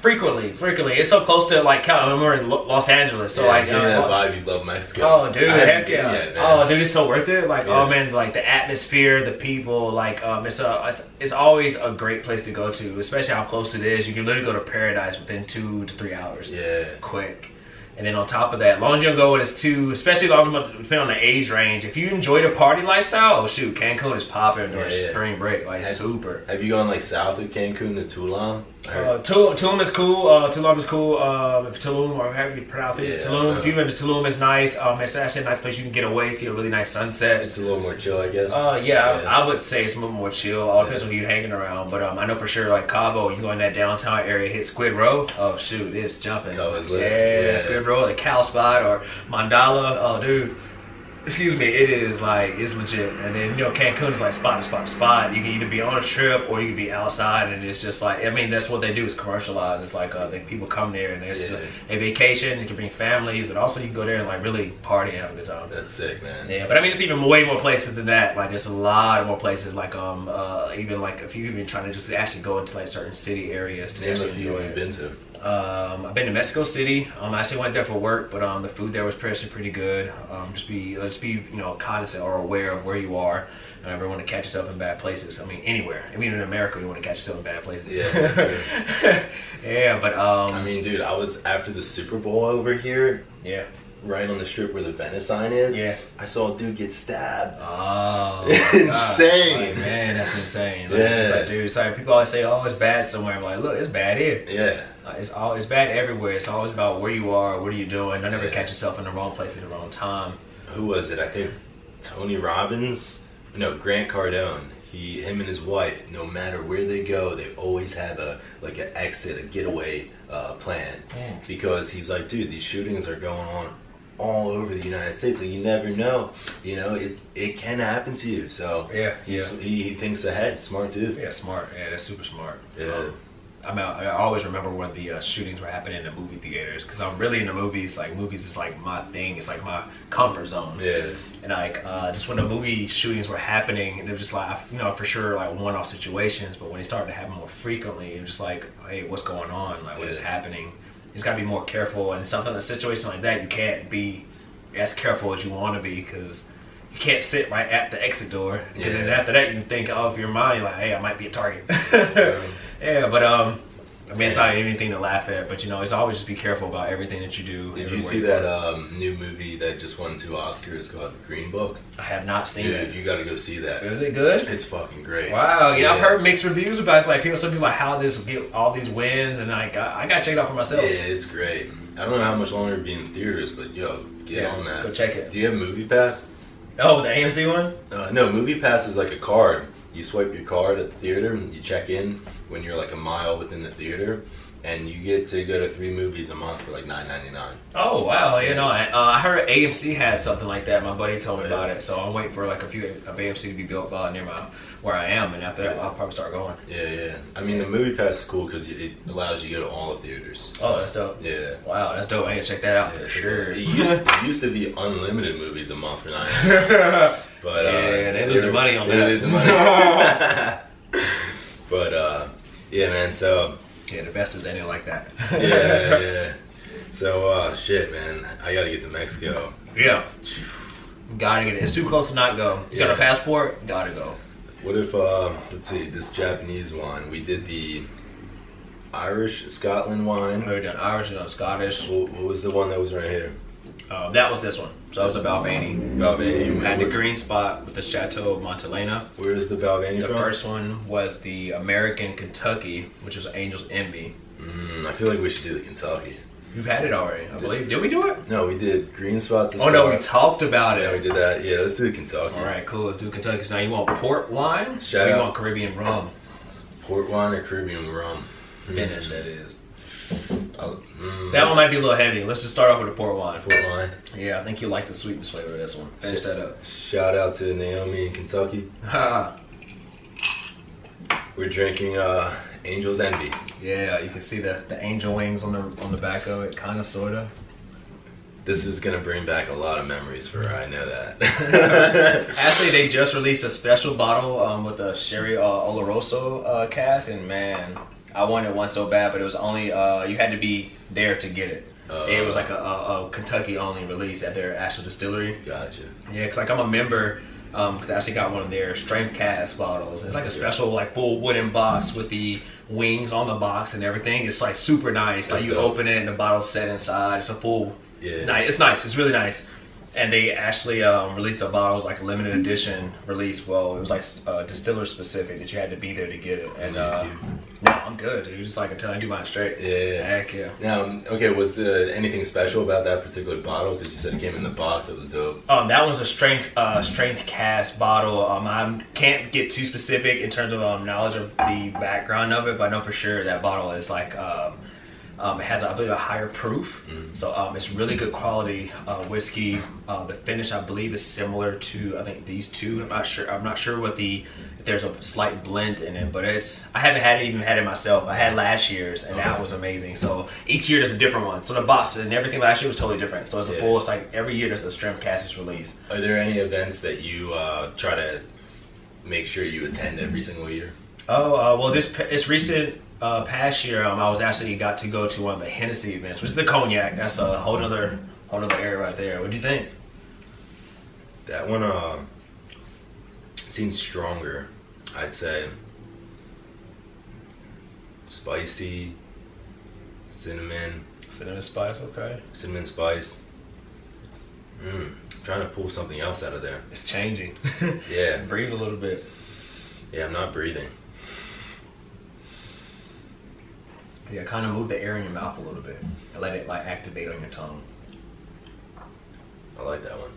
frequently. It's so close to like we're in Los Angeles, so like give me that vibe. You love Mexico. Oh, dude, heck yeah! Yet, oh, dude, it's so worth it. Like, oh man, like the atmosphere, the people, like it's always a great place to go to, especially how close it is. You can literally go to paradise within 2 to 3 hours. Yeah, quick. And then on top of that, as long as you don't go when it's too, especially depending on the age range, if you enjoy the party lifestyle, oh shoot, Cancun is popping during spring break, like super. Have you gone like south of Cancun to Tulum? Tulum is cool. Tulum is cool. If Tulum, or however you pronounce it, Tulum. If you've been to Tulum, it's nice. It's actually a nice place you can get away, see a really nice sunset. It's a little more chill, I guess. I would say it's a little more chill. All depends on who you're hanging around. But I know for sure, like Cabo, you go in that downtown area, hit Squid Row. Oh shoot, it's jumping. Yeah, Squid Row, the Cow Spot or Mandala. Oh dude. Excuse me, it is like, it's legit. And then, you know, Cancun is like spot to spot to spot. You can either be on a trip or you can be outside, and it's just like, I mean, that's what they do is commercialize. It's like, people come there and there's a vacation, you can bring families, but also you can go there and like really party and have a good time. That's sick, man. Yeah, but I mean, it's even way more places than that. Like, there's a lot of more places, like, even like, if you've been trying to just actually go into like certain city areas to actually enjoy it. You've been to? I've been to Mexico City. I actually went there for work, but the food there was pretty good. Just be you know, cognizant or aware of where you are. You never want to catch yourself in bad places. I mean, anywhere. I mean, in America, you want to catch yourself in bad places. Yeah. Yeah, but I mean, dude, I was after the Super Bowl over here. Yeah. Right on the strip where the Venice sign is. Yeah. I saw a dude get stabbed. Oh. Insane. Like, man, that's insane. Like, yeah. It's like, dude, it's like people always say, oh, it's bad somewhere. I'm like, look, it's bad here. Yeah. It's bad everywhere. It's always about where you are, what are you doing. Don't ever catch yourself in the wrong place at the wrong time. Who was it? I think Tony Robbins. No, Grant Cardone. Him and his wife, no matter where they go, they always have an exit, a getaway plan. Because he's like, dude, these shootings are going on all over the United States, so you never know. You know, it can happen to you. So he thinks ahead. Smart dude. Yeah, smart. Yeah, that's super smart. Yeah. I always remember when the shootings were happening in the movie theaters, because I'm really into movies. Like, movies is like my thing. It's like my comfort zone. Yeah. And like, just when the movie shootings were happening, and it was just like, you know, for sure, like one-off situations. But when they started to happen more frequently, it was just like, hey, what's going on? Like, what is happening? You just gotta be more careful. And a situation like that, you can't be as careful as you want to be, because you can't sit right at the exit door. Because then after that, you can think, oh, if you're mine, you're like, hey, I might be a target. Yeah, but I mean, it's not anything to laugh at, but you know, it's always just be careful about everything that you do. Did you see that new movie that just won 2 Oscars called Green Book? I have not seen it. Dude, you gotta go see that. Is it good? It's fucking great. Wow, yeah, I've heard mixed reviews about it. It's like some people like how this get all these wins, and I got checked it out for myself. Yeah, it's great. I don't know how much longer it'll be in theaters, but yo, get on that. Go check it. Do you have Movie Pass? Oh, the AMC one? No, Movie Pass is like a card. You swipe your card at the theater, and you check in when you're like a mile within the theater, and you get to go to 3 movies a month for like $9.99. Oh wow! You know, I heard AMC has something like that. My buddy told me about it, so I'm waiting for like a few of AMC to be built near where I am, and after that, I'll probably start going. Yeah. I mean, the Movie Pass is cool because it allows you to go to all the theaters. Oh, that's dope. Yeah. Wow, that's dope. I need to check that out for sure. It used to be unlimited movies a month for $9.99. But they're losing money on that. They're losing money. But yeah, man. So the investors ain't like that. yeah. So shit, man. I gotta get to Mexico. Yeah. Gotta get it. It's too close to not go. You got a passport? Gotta go. What if let's see, this Japanese wine? We did the Irish Scotland wine. We done Irish and Scottish. What was the one that was right here? That was this one. So that was a Balvenie. Balvenie. We had the green spot with the Chateau of Montelena. Where is the Balvenie from? The first one was the American Kentucky, which was Angel's Envy. I feel like we should do the Kentucky. You've had it already, I believe. Did we do it? No, we did green spot. No, we talked about it. Yeah, we did that. Yeah, let's do the Kentucky. All right, cool. Let's do Kentucky. So now you want port wine? Shout or out. You want Caribbean rum? Port wine or Caribbean rum? Finish, that is. That one might be a little heavy. Let's just start off with a port wine. Port wine. Yeah, I think you like the sweetness flavor of this one. Finish that up. Shout out to Naomi in Kentucky. We're drinking Angel's Envy. Yeah, you can see the angel wings on the back of it, kind of, sort of. This is gonna bring back a lot of memories for her. I know that. Actually, they just released a special bottle with a Sherry Oloroso cask, and man, I wanted one so bad, but it was only you had to be there to get it. It was like a Kentucky only release at their actual distillery. Gotcha. Yeah, cause like I'm a member. Because I actually got one of their strength cask bottles. It's like a special, like full wooden box with the wings on the box and everything. It's like super nice. Like you open it and the bottle's set inside. It's a full. Yeah. Nice. It's nice. It's really nice. And they actually released a bottle, it was like a limited edition release. Well, it was like distiller specific that you had to be there to get it. And no, I'm good, dude. Just like until I do mine straight. Yeah. Heck yeah. Now, okay, was there anything special about that particular bottle? Because you said it came in the box. It was dope. That was a strength cask bottle. I can't get too specific in terms of knowledge of the background of it, but I know for sure that bottle is like. It has, I believe, a higher proof, so it's really good quality whiskey. The finish, I believe, is similar to I think these two. I'm not sure. I'm not sure what if there's a slight blend in it, but I haven't even had it myself. I had last year's, and that was amazing. So each year there's a different one. So the box and everything last year was totally different. So it's a full. It's like every year there's a strength cask is released. Are there any events that you try to make sure you attend every single year? Oh well, this recent. Past year, I was actually got to go to one of the Hennessy events, which is the cognac. That's a whole other area right there. What do you think? That one seems stronger, I'd say. Spicy, cinnamon spice, okay. Cinnamon spice. I'm trying to pull something else out of there. It's changing. Yeah. Breathe a little bit. Yeah, I'm not breathing. Yeah, kind of move the air in your mouth a little bit and let it like activate on your tongue. I like that one.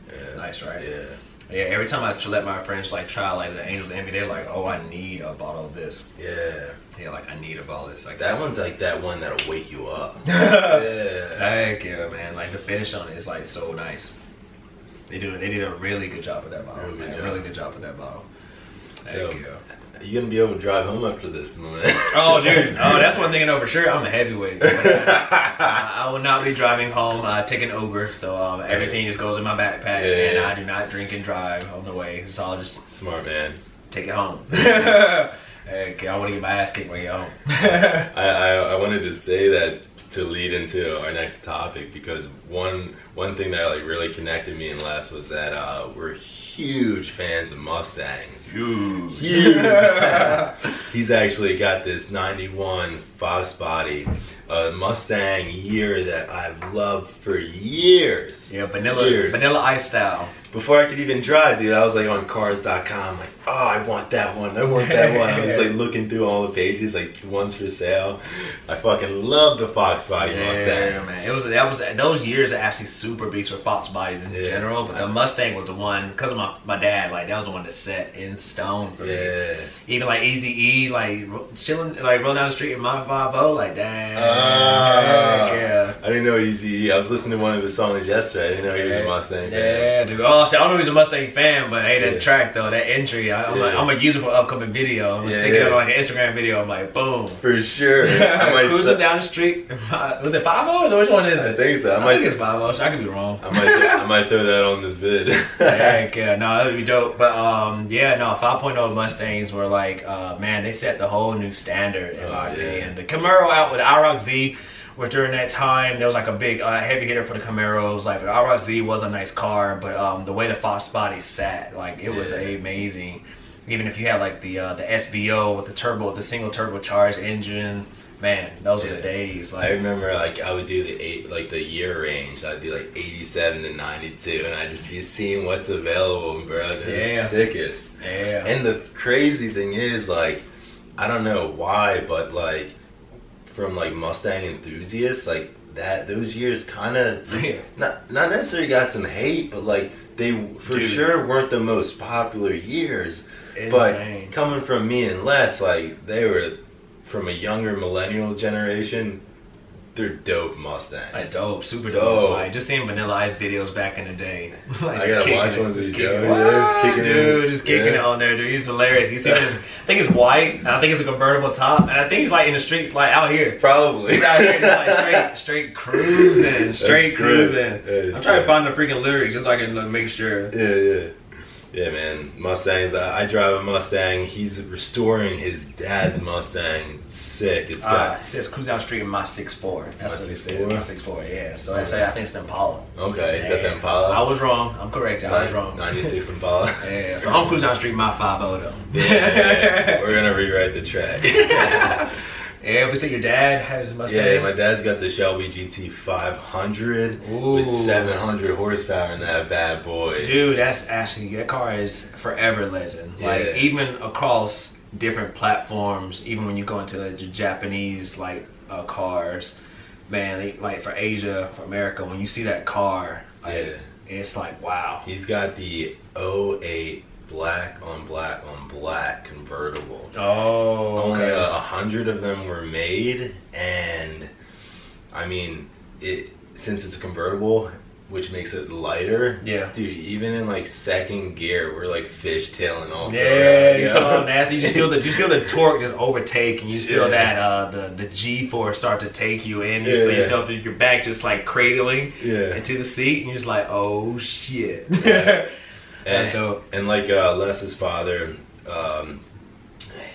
Yeah. It's nice, right? Yeah. Yeah, every time I let my friends like try like the Angel's Envy, they're like, "Oh, I need a bottle of this." Yeah. Yeah, like I need a bottle of this. Like that one's like that one that'll wake you up. Yeah. Heck yeah, man! Like the finish on it is like so nice. They did a really good job with that bottle. Really good job with that bottle. So, are you gonna be able to drive home after this, my man? Oh, dude. Oh, that's one thing I know for sure. I'm a heavyweight. I will not be driving home. Taking Uber, so everything just goes in my backpack, and I do not drink and drive on the way. So I'll just smart man. Take it home. Hey, I want to get my ass kicked when I get home. I wanted to say that to lead into our next topic because one thing that like really connected me and Les was that we're huge fans of Mustangs. Huge. He's actually got this 91 Fox body, a Mustang year that I've loved for years. Yeah, vanilla ice style. Before I could even drive, dude, I was like on cars.com, like, oh, I want that one. I want that one. I was like looking through all the pages, like the ones for sale. I fucking love the Fox body Mustang. Yeah, man. Those years are actually super beasts for Fox bodies in general, but the Mustang was the one because of my dad. Like that was the one that set in stone for me. Even like Eazy-E, like chilling, like rolling down the street in my 5.0, like damn. Yeah. I didn't know Eazy-E. I was listening to one of his songs yesterday. I didn't know he was a Mustang fan. Yeah, dude. Oh, shit, I don't know he's a Mustang fan, but hey, that track though, that entry, I'm gonna use it for upcoming video. I'm gonna stick it up on like an Instagram video. I'm like, boom. For sure. Cruising down the street. Was it 5.0 or which one is it? I think so. I think it's 5.0. I could be wrong. I might throw that on this vid. Heck yeah, no, that'd be dope. But 5.0 Mustangs were like, man, they set the whole new standard in my opinion. The Camaro out with IROC Z. Which during that time, there was like a big heavy hitter for the Camaros. Like the IROC Z was a nice car, but the way the Fox body sat, like it was amazing. Even if you had like the SVO with the turbo, the single turbocharged engine, man, those were the days. Like, I remember like I would do the year range. I'd do like 87 to 92, and I'd just be seeing what's available, bro. They're the sickest. Yeah. And the crazy thing is, like, I don't know why, but like. From like Mustang enthusiasts, like those years kind of not necessarily got some hate, but like they for sure weren't the most popular years. Insane. But coming from me and Les, like they were from a younger millennial generation. they're dope Mustangs. Like dope, super dope. Like just seeing Vanilla Ice videos back in the day. Like, I gotta watch one of these videos. Just kicking it on there, dude. He's hilarious. You see this? I think it's white. And I think it's a convertible top, and I think he's like in the streets, like out here. Probably. He's out here, just like straight cruising, straight cruising. I'm trying to find the freaking lyrics just so I can make sure. Yeah, man. Mustangs. I drive a Mustang. He's restoring his dad's Mustang. Sick. It's got. It says cruise down the street in my 6'4". That's what it says. My 6'4". Yeah. So I think it's the Impala. Okay, he's got the Impala. I was wrong. I'm correct. I was wrong. 96 Impala. Yeah. So I'm cruising down the street in my 5'0" though. Yeah. We're gonna rewrite the track. Yeah, but so your dad has his Mustang? Yeah, my dad's got the Shelby GT 500 with 700 horsepower in that bad boy. Dude, that car is forever legend. Like even across different platforms, even when you go into the Japanese cars, man, like for Asia, for America, when you see that car, it's like wow. He's got the '08 black on black convertible. Oh, only 100 of them were made, and I mean, since it's a convertible, which makes it lighter. Yeah, dude, even in like second gear, we're like fishtailing off. Yeah, you feel all nasty. You just feel the torque just overtake, and you just feel that the G-force start to take you in. You feel yourself, your back just like cradling into the seat, and you're just like, oh shit. That's dope. And like Les's father,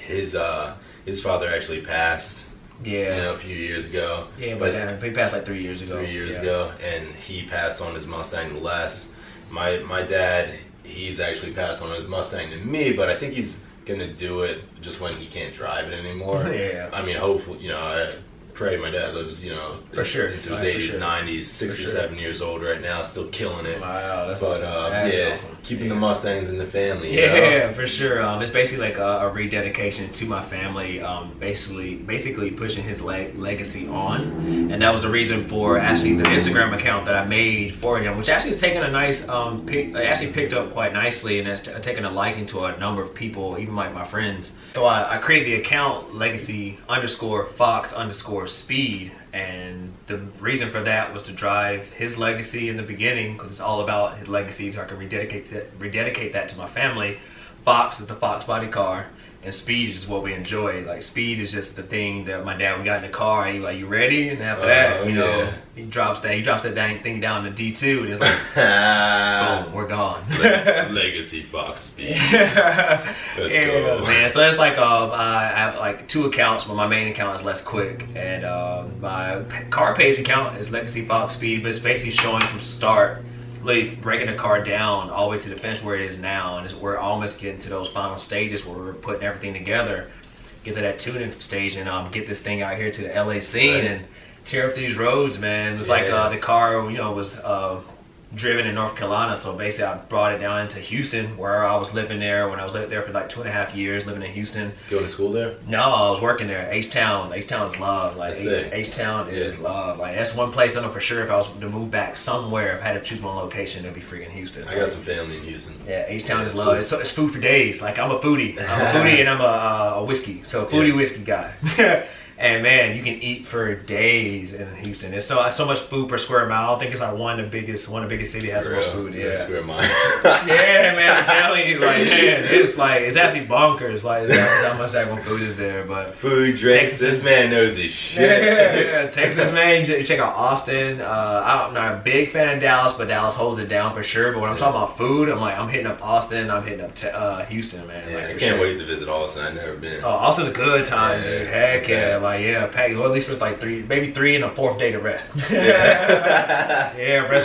his father actually passed. Yeah, a few years ago. Yeah, but he passed like 3 years ago. 3 years ago, and he passed on his Mustang to Les. My dad, he's actually passed on his Mustang to me, but I think he's gonna do it just when he can't drive it anymore. I mean, hopefully, I pray my dad lives, for sure into his 80s, 90s, 67 years old right now, still killing it. Wow, that's awesome. That's awesome. Keeping the Mustangs in the family. Yeah, for sure. It's basically like a rededication to my family. Basically pushing his legacy on, and that was the reason for actually the Instagram account that I made for him, which actually has taken a nice actually picked up quite nicely, and has taken a liking to a number of people, even like my friends. So I created the account legacy_Fox_speed, and the reason for that was to drive his legacy in the beginning, because it's all about his legacy, so I can rededicate that to my family. Fox is the Fox body car, and speed is what we enjoy. Like speed is just the thing that we got in the car, and he's like, you ready? And after that, he drops that thing down to D2, and it's like, boom, we're gone. Legacy Fox speed. That's cool, man. So it's like I have like 2 accounts, but my main account is Lesquik, and my car page account is Legacy Fox Speed, but it's basically showing from start, literally breaking the car down all the way to the finish where it is now, and we're almost getting to those final stages where we're putting everything together, get to that tuning stage, and get this thing out here to the LA scene and tear up these roads, man. It was like the car, was driven in North Carolina, so basically I brought it down into Houston, where I was living there when I was there for like 2.5 years, living in Houston. Going to school there? No, I was working there. H-Town is love. Like H-Town is love. Like that's one place I know for sure. If I was to move back somewhere, if I had to choose one location, it'd be freaking Houston. I got some family in Houston. Yeah, H-Town is love. It's food for days. Like I'm a foodie. And I'm a whiskey. So foodie whiskey guy. And man, you can eat for days in Houston. It's so much food per square mile. I think it's like one of the biggest cities has the most food. Yeah, square mile. Yeah, man, I'm telling you, like, man, it's actually bonkers. Like how much that food is there. But food, drinks. This man knows his shit. Yeah, Texas, man. You check out Austin. I'm not a big fan of Dallas, but Dallas holds it down for sure. But when I'm talking about food, I'm hitting up Austin. I'm hitting up Houston, man. Yeah, I can't wait to visit Austin. I've never been. Oh, Austin's a good time, dude. Heck yeah. Like, pack, or at least with like 3 and a 4th day to rest. Rest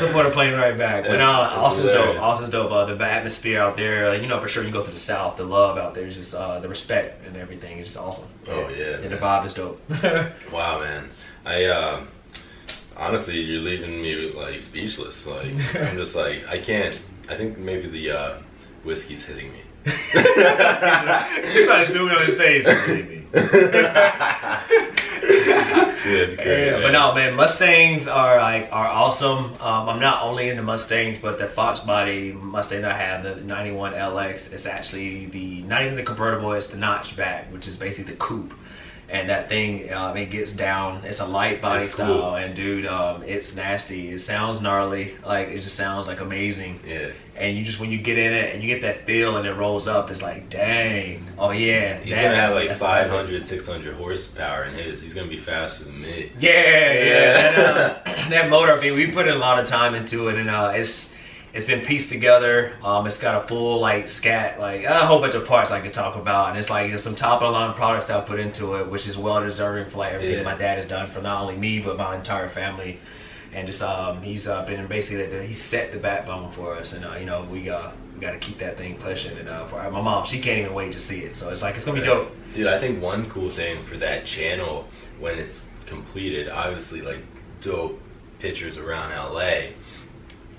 before the plane right back. But no, Austin's dope. Austin's dope. The atmosphere out there, for sure you go to the South, the love out there is just the respect and everything is just awesome. Oh yeah. And the vibe is dope. Wow, man. I honestly, you're leaving me like speechless. Like I'm just like I can't. I think maybe the whiskey's hitting me. He's trying to zoom in on his face. Dude, that's great. But no, man, Mustangs are awesome. I'm not only into Mustangs, but the Fox body Mustang that I have, the 91 LX, it's actually not even the convertible, it's the notchback, which is basically the coupe. And that thing, it gets down. It's a light body It's style, cool. and dude, it's nasty. It sounds gnarly, like it just sounds like amazing. Yeah. And you just when you get in it and you get that feel and it rolls up, it's like, dang, oh yeah. He's gonna have like 500, 600 horsepower in his. He's gonna be faster than me. Yeah. That motor, I mean, we put in a lot of time into it, and it's been pieced together. It's got a full like scat, like a whole bunch of parts I could talk about, and it's like there's some top of the line products that I put into it, which is well deserving for like everything my dad has done for not only me but my entire family. And just he's been basically he set the backbone for us, and you know we got to keep that thing pushing. And for my mom, she can't even wait to see it. So it's like it's gonna be dope. Dude, I think one cool thing for that channel when it's completed, obviously like dope pictures around LA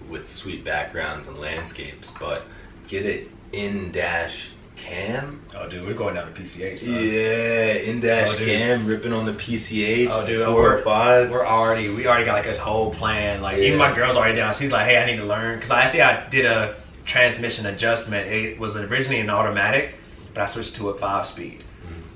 with sweet backgrounds and landscapes, but get it in dash cam. Oh dude, we're going down to PCH. Son. Yeah, in dash cam, ripping on the PCH. Oh dude, 4 or 5. we already got like this whole plan. Like even my girl's already down. She's like, hey, I need to learn, because I did a transmission adjustment. It was originally an automatic, but I switched to a 5-speed.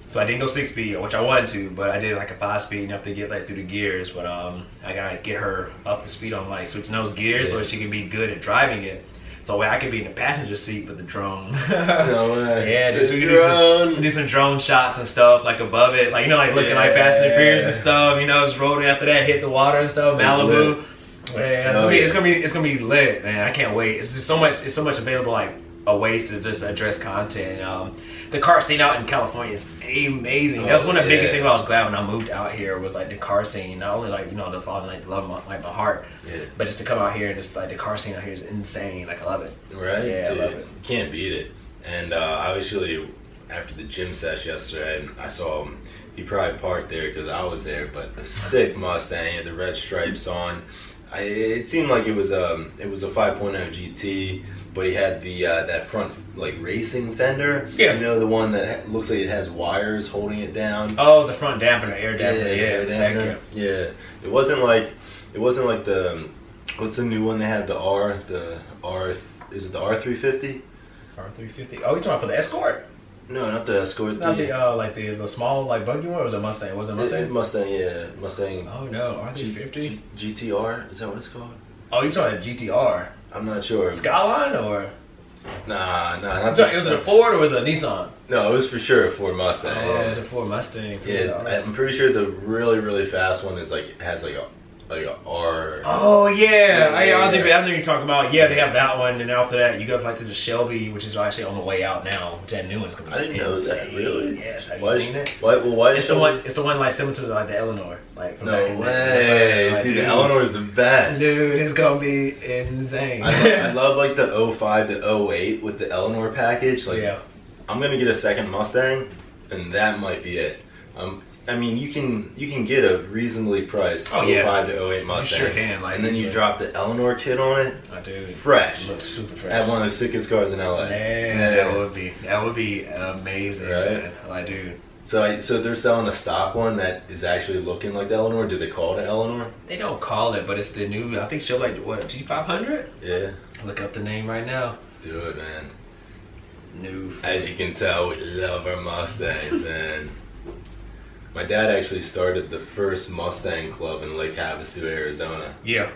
So I didn't go 6-speed, which I wanted to, but I did like a 5-speed enough to get like through the gears. But I gotta get her up to speed on like switching those gears so that she can be good at driving it. So I could be in the passenger seat with the drone. No way. Yeah, just we can do some drone shots and stuff like above it, like you know, like looking like Fast and Furious and stuff. You know, just rolling after that, hit the water and stuff. Malibu. Yeah, so it's gonna be lit, man. I can't wait. It's just so much. It's so much available, like a ways to just address content. The car scene out in California is amazing. That was one of the biggest things I was glad when I moved out here was like the car scene. Not only like, you know, the love my heart, but just to come out here and just like the car scene out here is insane. Like I love it. Right? Yeah, Dude, I love it. Can't beat it. And obviously after the gym sesh yesterday, I saw him. He probably parked there because I was there, but a sick Mustang, he had the red stripes on. It seemed like it was a 5.0 GT, but he had the that front like racing fender. Yeah. You know, the one that looks like it has wires holding it down. Oh, the front dampener, air dampener. Air dampener. Yeah. It wasn't like the what's the new one they had, the R is it the R350? R350. Oh, you talking about for the Escort? No, not the Escort. Not like the small like buggy one, or was it Mustang? Was it Mustang? Mustang, yeah. Mustang. Oh no, R350? GTR, is that what it's called? Oh, you talking about GTR? I'm not sure. Skyline or? Nah, Was it a Ford or was it a Nissan? No, it was for sure a Ford Mustang. Oh, it was a Ford Mustang. Yeah, I'm pretty sure the really, really fast one is like has like a R. Oh yeah, I think you're talking about. Yeah, they have that one, and after that you go like to the Shelby, which is actually on the way out now. Which that new one's gonna be. I didn't know that. Really? Yes, have you seen it? Why? It's the one. It's the one like similar to like the Eleanor. Like from No back in the way, day. dude. The Eleanor is the best. Dude, it's gonna be insane. I love like the 05 to 08 with the Eleanor package. Like, yeah. I'm gonna get a second Mustang, and that might be it. I mean, you can get a reasonably priced 05 to 08 Mustang. You sure can. Like, and then you drop the Eleanor kit on it. Oh, dude. Fresh. It looks super fresh. At one of the sickest cars in LA. Man, that would be amazing, right? Man. Like, dude. So they're selling a stock one that is actually looking like the Eleanor. Do they call it Eleanor? They don't call it, but it's the new. I think she'll like what, G500. Yeah. Look up the name right now. Do it, man. New. As you can tell, we love our Mustangs, man. My dad actually started the first Mustang club in Lake Havasu, Arizona. Yeah.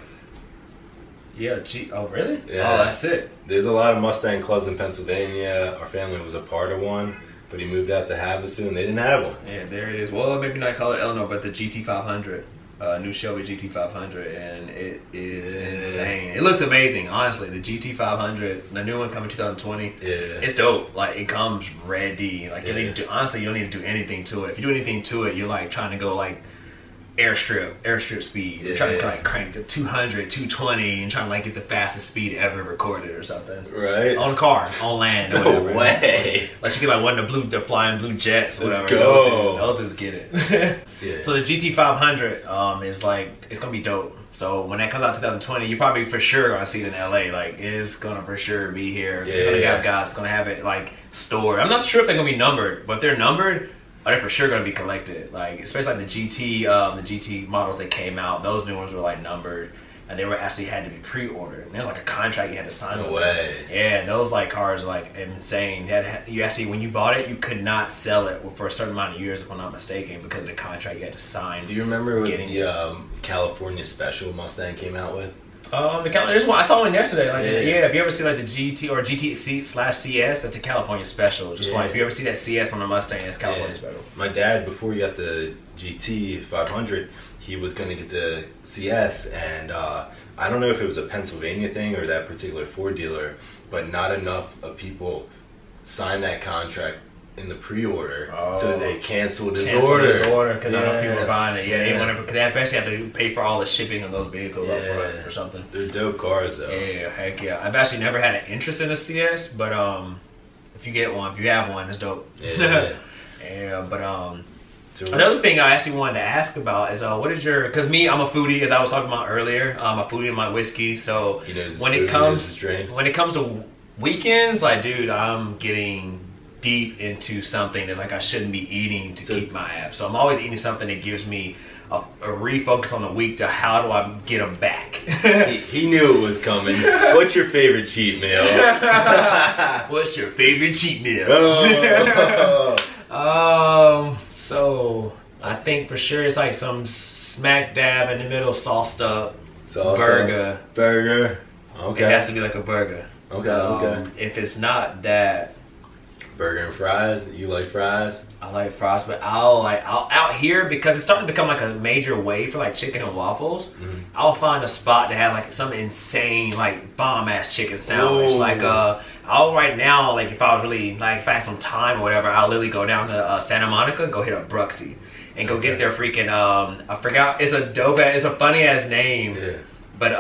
Yeah. Oh, really? Yeah. Oh, that's it. There's a lot of Mustang clubs in Pennsylvania. Our family was a part of one, but he moved out to Havasu and they didn't have one. Yeah, there it is. Well, maybe not call it Eleanor, but the GT500. New Shelby GT500, and it is insane. It looks amazing, honestly. The GT500, the new one coming 2020, it's dope. Like, it comes ready. Like, you don't need to do, honestly, you don't need to do anything to it. If you do anything to it, you're like trying to go like airstrip speed. You're trying to like crank to 200, 220, and trying to like get the fastest speed ever recorded or something. Right. On a car, on land, or whatever. No way. Like you get like one of the flying blue jets, or whatever. Let's go. Those dudes get it. Yeah. So the GT500 is like, it's gonna be dope. So when that comes out 2020, you're probably for sure gonna see it in LA. Like, it's gonna for sure be here. Yeah. They're gonna have guys gonna have it like stored. I'm not sure if they're gonna be numbered, but if they're numbered, they're for sure gonna be collected. Like, especially like the GT models that came out. Those new ones were like numbered. and they were actually had to be pre-ordered. And there was like a contract you had to sign. No way. Yeah, those like cars are like insane. You actually, when you bought it, you could not sell it for a certain amount of years, if I'm not mistaken, because of the contract you had to sign. Do you remember what the California Special Mustang came out with? There's one I saw one yesterday. Like, yeah, if you ever see like the GT or GT/CS, that's a California Special. Just like if you ever see that CS on the Mustang, it's California Special. My dad, before he got the GT 500, he was going to get the CS, and I don't know if it was a Pennsylvania thing or that particular Ford dealer, but not enough of people signed that contract in the pre-order, so they canceled his order because not enough people were buying it. Yeah, they wanted, because they eventually have to pay for all the shipping of those vehicles up front or something. They're dope cars though. Yeah, heck yeah. I've actually never had an interest in a CS, but if you have one, it's dope. Yeah. Yeah, but another thing I actually wanted to ask about is what is your, because me, I'm a foodie, as I was talking about earlier. I'm a foodie in my whiskey, so when it comes to weekends, like dude, I'm getting deep into something that like I shouldn't be eating to keep my abs. So I'm always eating something that gives me a refocus on the week to how do I get them back. he knew it was coming. What's your favorite cheat meal? What's your favorite cheat meal? So I think for sure it's like some smack dab in the middle, sauced up burger. Okay. It has to be like a burger. Okay. If it's not that, burger and fries. You like fries? I like fries, but I'll out here, because it's starting to become like a major wave for like chicken and waffles. I'll find a spot that has like some insane like bomb ass chicken sandwich. Ooh. Like I'll right now, like if I was really like if I had some time or whatever, I'll literally go down to Santa Monica, go hit up Bruxy, and go get their freaking I forgot, it's a funny ass name, but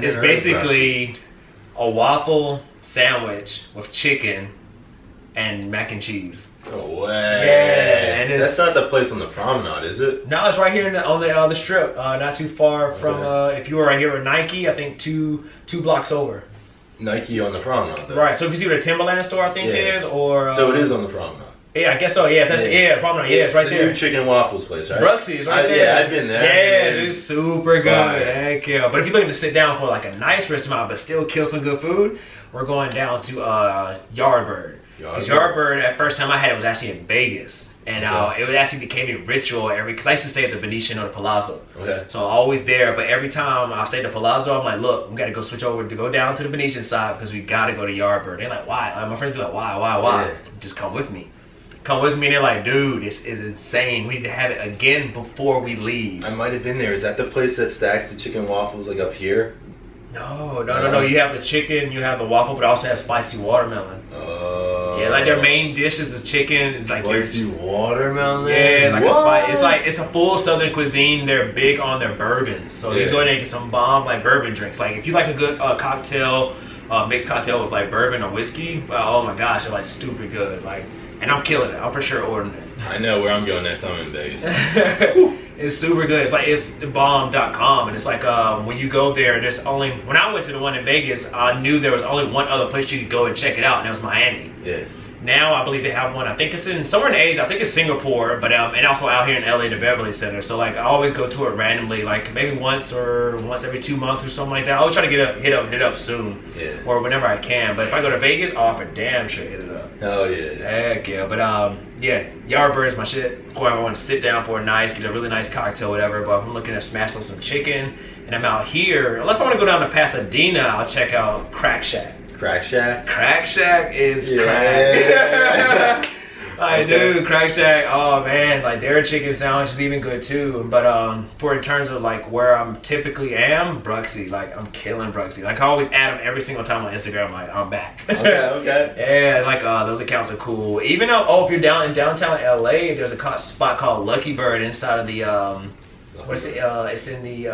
it's basically a waffle sandwich with chicken and mac and cheese. No way. Yeah, and that's not the place on the promenade, is it? No, it's right here on the strip, not too far from. If you were right here at Nike, I think two blocks over. Nike on the promenade, though. Right. So if you see where the Timberland store, I think is, or so it is on the promenade. Yeah, I guess so. Yeah, promenade. Yeah, it's right there. New chicken waffles place, right? Bruxy is right there. Yeah, I've been there. Yeah, dude, super good. Heck yeah. But if you're looking to sit down for like a nice restaurant, but still kill some good food, we're going down to Yardbird. Yardbird, at first time I had it was actually in Vegas, and it actually became a ritual because I used to stay at the Venetian or the Palazzo. Okay. So I'm always there, but every time I stay at the Palazzo, I'm like, look, we got to go switch over to go down to the Venetian side because we got to go to Yardbird. They're like, why? My friends be like, why? Yeah. Just come with me. Come with me, and they're like, dude, this is insane. We need to have it again before we leave. I might have been there. Is that the place that stacks the chicken waffles like up here? No. You have the chicken, you have the waffle, but it also has spicy watermelon. Yeah, like their main dish is the chicken. It's like spicy watermelon. Yeah, like it's a full Southern cuisine. They're big on their bourbons, so you go in there and get some bomb like bourbon drinks. Like if you like a good cocktail, mixed cocktail with like bourbon or whiskey, oh my gosh, they're like stupid good. Like, and I'm killing it. I'm for sure ordering it. I know where I'm going next time in Vegas. It's super good. It's like it's bomb.com, and it's like when you go there, there's only, when I went to the one in Vegas, I knew there was only one other place you could go and check it out, and that was Miami. Yeah. Now I believe they have one. I think it's in somewhere in Asia. I think it's Singapore, but and also out here in LA, the Beverly Center. So like I always go to it randomly, like maybe once every 2 months or something like that. I'll try to hit up soon, or whenever I can. But if I go to Vegas, I'll for damn sure hit it up. Oh yeah. Heck yeah. But Yardbird is my shit. Or I want to sit down for get a really nice cocktail, whatever. But I'm looking to smash on some chicken, and I'm out here. Unless I want to go down to Pasadena, I'll check out Crack Shack. Crack Shack? Crack Shack is crack. I do. Crack Shack, oh man, like their chicken sandwich is even good too. But for in terms of like where I'm typically Bruxy, like I'm killing Bruxy. Like I always add them every single time on Instagram, like I'm back. Okay. Yeah, like those accounts are cool. Even though, if you're down in downtown LA, there's a spot called Lucky Bird inside of the what's it? It's in the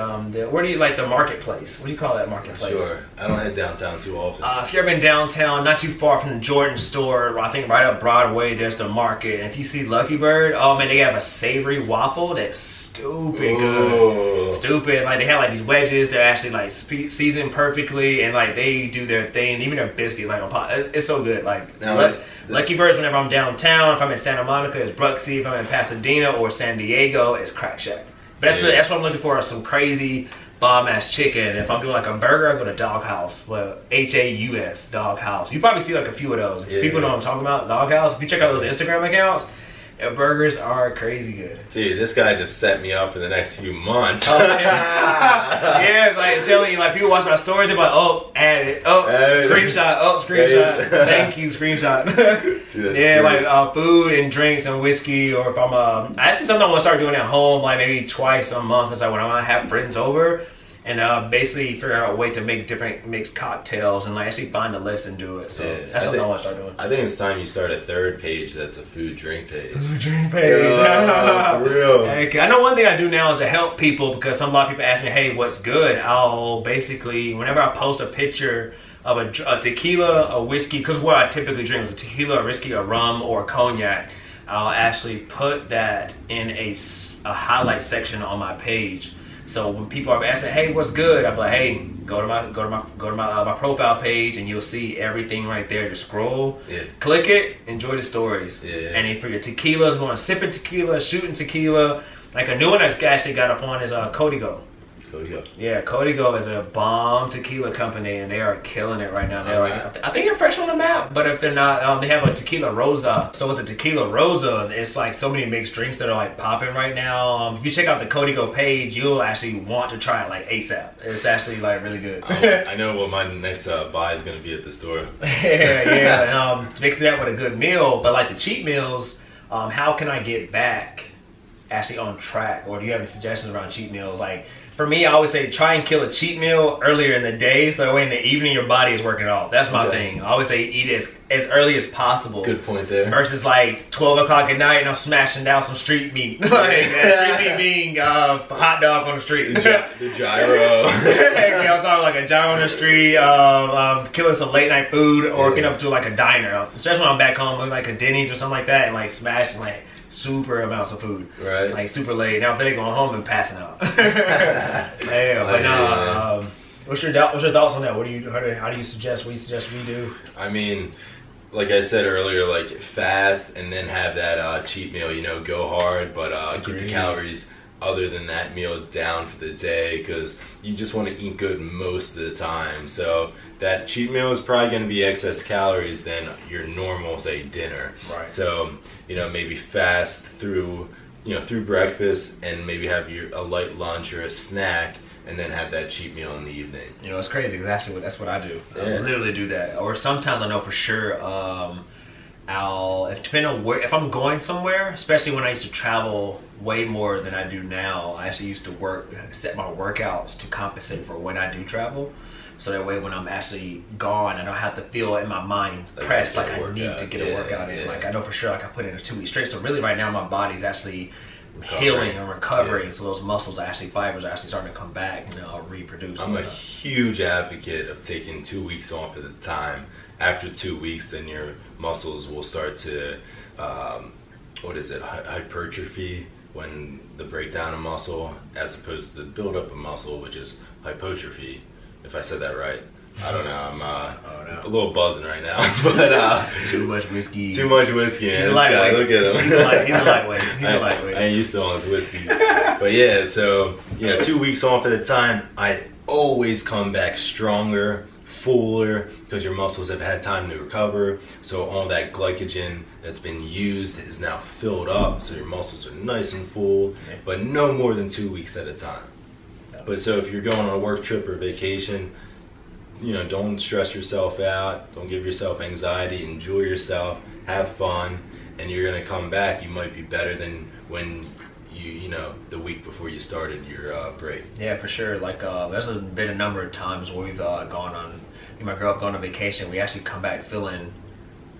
where do you like the marketplace? What do you call that marketplace? Sure, I don't head downtown too often. If you've ever been downtown, not too far from the Jordan store, I think right up Broadway, there's the market. And if you see Lucky Bird, oh man, they have a savory waffle that's stupid good. Stupid. Like they have like these wedges. They're actually like seasoned perfectly, and like they do their thing. Even their biscuit, like on pot, it's so good. Like now, Lucky Birds. Whenever I'm downtown, if I'm in Santa Monica, it's Bruxy. If I'm in Pasadena or San Diego, it's Crack Shack. But that's what I'm looking for, some crazy bomb ass chicken. If I'm doing like a burger, I go to Doghouse. Well, Haus, Doghouse. You probably see like a few of those. If people know what I'm talking about, Doghouse. If you check out those Instagram accounts, their burgers are crazy good. Dude, this guy just set me up for the next few months. Oh, yeah. Like telling you, like people watch my stories, they're like, oh, add it, oh, screenshot, oh, screenshot, thank you, screenshot. Dude, yeah, great. Like food and drinks and whiskey, or if I'm I actually sometimes want to start doing at home, like maybe twice a month. It's like when I want to have friends over. And basically figure out a way to make different mixed cocktails and like actually find a list and do it. So that's something I want to start doing. I think it's time you start a third page that's a food drink page. Food drink page. For real. Okay. I know one thing I do now to help people, because a lot of people ask me, hey, what's good? I'll basically, whenever I post a picture of a tequila, a whiskey, because what I typically drink is a tequila, a whiskey, a rum, or a cognac, I'll actually put that in a highlight section on my page. So when people are asking, "Hey, what's good?" I'm like, "Hey, go to my profile page, and you'll see everything right there. Just scroll, click it, enjoy the stories." And then for your tequilas, going sipping tequila, shooting tequila, like a new one that's actually got up on is Código. Código. Yeah, Código is a bomb tequila company, and they are killing it right now. They're I think they're fresh on the map, but if they're not, they have a tequila rosa. So with the tequila rosa, it's like so many mixed drinks that are like popping right now. If you check out the Código page, you'll actually want to try it like ASAP. It's actually like really good. I know what my next buy is going to be at the store. Yeah. And, mix that with a good meal, but like the cheat meals, how can I get back actually on track? Or do you have any suggestions around cheat meals? Like, for me, I always say try and kill a cheat meal earlier in the day, so that way in the evening your body is working off. That's my thing. I always say eat as early as possible. Good point there. Versus like 12 o'clock at night and I'm smashing down some street meat. Like street meat being hot dog on the street. The gyro. Yeah, I'm talking like a gyro on the street, killing some late night food, or getting up to like a diner. Especially when I'm back home, like a Denny's or something like that, and like smashing like super amounts of food, right? Like super late. Now if they're going home and passing out. What's your thoughts on that? How do you suggest? What do you suggest we do? I mean, like I said earlier, like fast and then have that cheat meal. You know, go hard, but keep the calories other than that meal down for the day, because you just want to eat good most of the time. So that cheat meal is probably going to be excess calories than your normal, say, dinner. Right. So, you know, maybe fast through breakfast, and maybe have a light lunch or a snack, and then have that cheat meal in the evening. You know, it's crazy, because that's what I do. I literally do that. Or sometimes I know for sure, if I'm going somewhere, especially when I used to travel way more than I do now, I actually used to set my workouts to compensate for when I do travel. So that way when I'm actually gone, I don't have to feel in my mind pressed like I need to get a workout in. Like I know for sure like I put in a 2 week straight. So really right now my body's actually healing and recovering. So those muscles, fibers are actually starting to come back and I'll reproduce. I'm a huge advocate of taking 2 weeks off at a time. After 2 weeks, then your muscles will start to, hypertrophy, when the breakdown of muscle, as opposed to the buildup of muscle, which is hypertrophy. If I said that right. I don't know. I'm a little buzzing right now. But too much whiskey. Too much whiskey, man. He's a lightweight. Look at him. He's a lightweight. I ain't used to all this whiskey. But yeah, so 2 weeks off at a time, I always come back stronger, fuller, because your muscles have had time to recover. So all that glycogen that's been used is now filled up, so your muscles are nice and full, but no more than 2 weeks at a time. But so if you're going on a work trip or vacation, don't stress yourself out, don't give yourself anxiety, enjoy yourself, have fun, and you're gonna come back. You might be better than when the week before you started your break. Yeah, for sure. Like there's been a number of times where we've gone on, me and my girl have gone on vacation. We actually come back feeling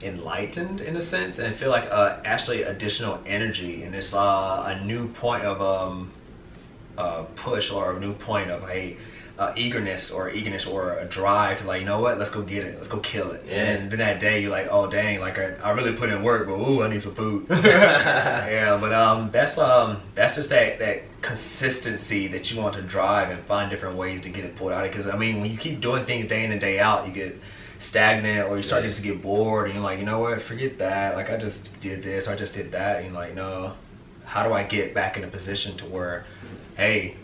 enlightened in a sense, and feel like actually additional energy, and it's a new point of push, or a new point of eagerness or a drive to, like, you know what, let's go get it, let's go kill it. And then that day you're like, oh dang, like I really put in work, but ooh, I need some food. Yeah, but that's just that consistency that you want to drive and find different ways to get it pulled out. Because I mean, when you keep doing things day in and day out, you get stagnant, or you start to get bored, and you're like, you know what, forget that, like I just did this, I just did that, and you're like, no, how do I get back in a position to where, hey,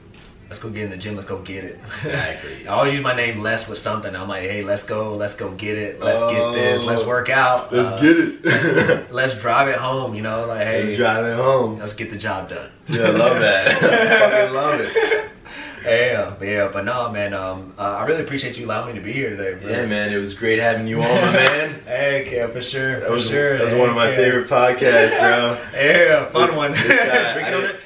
let's go get in the gym, let's go get it. Exactly. I always use my name Les with something. I'm like, hey, let's go get it, let's get this, let's work out, let's get it. let's drive it home, you know, like, hey, let's drive it home. Let's get the job done. Dude, I love that. I fucking love it. Yeah, but no, man, I really appreciate you allowing me to be here today, bro. Yeah, man, it was great having you on, my man. Hey, Kev, for sure, That was one of my favorite podcasts, bro. Yeah, fun one.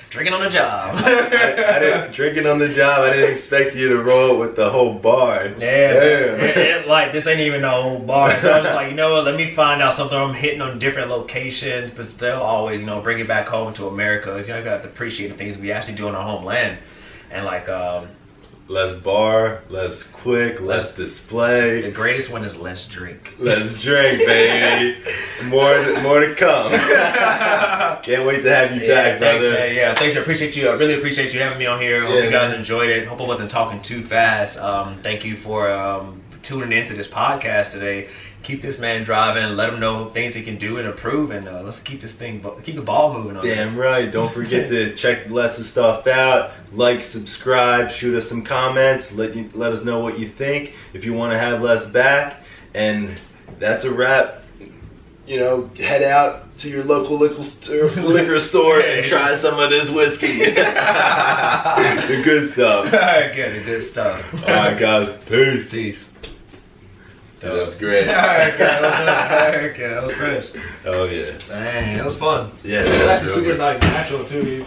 Drinking on the job. I didn't drinking on the job. I didn't expect you to roll with the whole bar. Yeah, like this ain't even the whole bar. So I was just like, you know what? Let me find out something. I'm hitting on different locations, but still always, you know, bring it back home to America. You know, you got to appreciate the things we actually do in our homeland. And like, less bar, less quick, less display. The greatest one is less drink. Let's drink, baby. More to come. Can't wait to have you back, thanks, brother. man. Yeah, thanks. I appreciate you. I really appreciate you having me on here. Hope you guys enjoyed it. Hope I wasn't talking too fast. Thank you for tuning into this podcast today. Keep this man driving. Let him know things he can do and improve, and let's keep the ball moving on. Damn right. Don't forget to check Les's stuff out. Like, subscribe, shoot us some comments. Let us know what you think. If you want to have Les back, and that's a wrap. You know, head out to your local liquor store and try some of this whiskey. The good stuff. Good stuff. All right, guys. Peace. Peace. Dude, that was great. That was fresh. Oh yeah. Dang, that was fun. Yeah, it was actually super like natural too.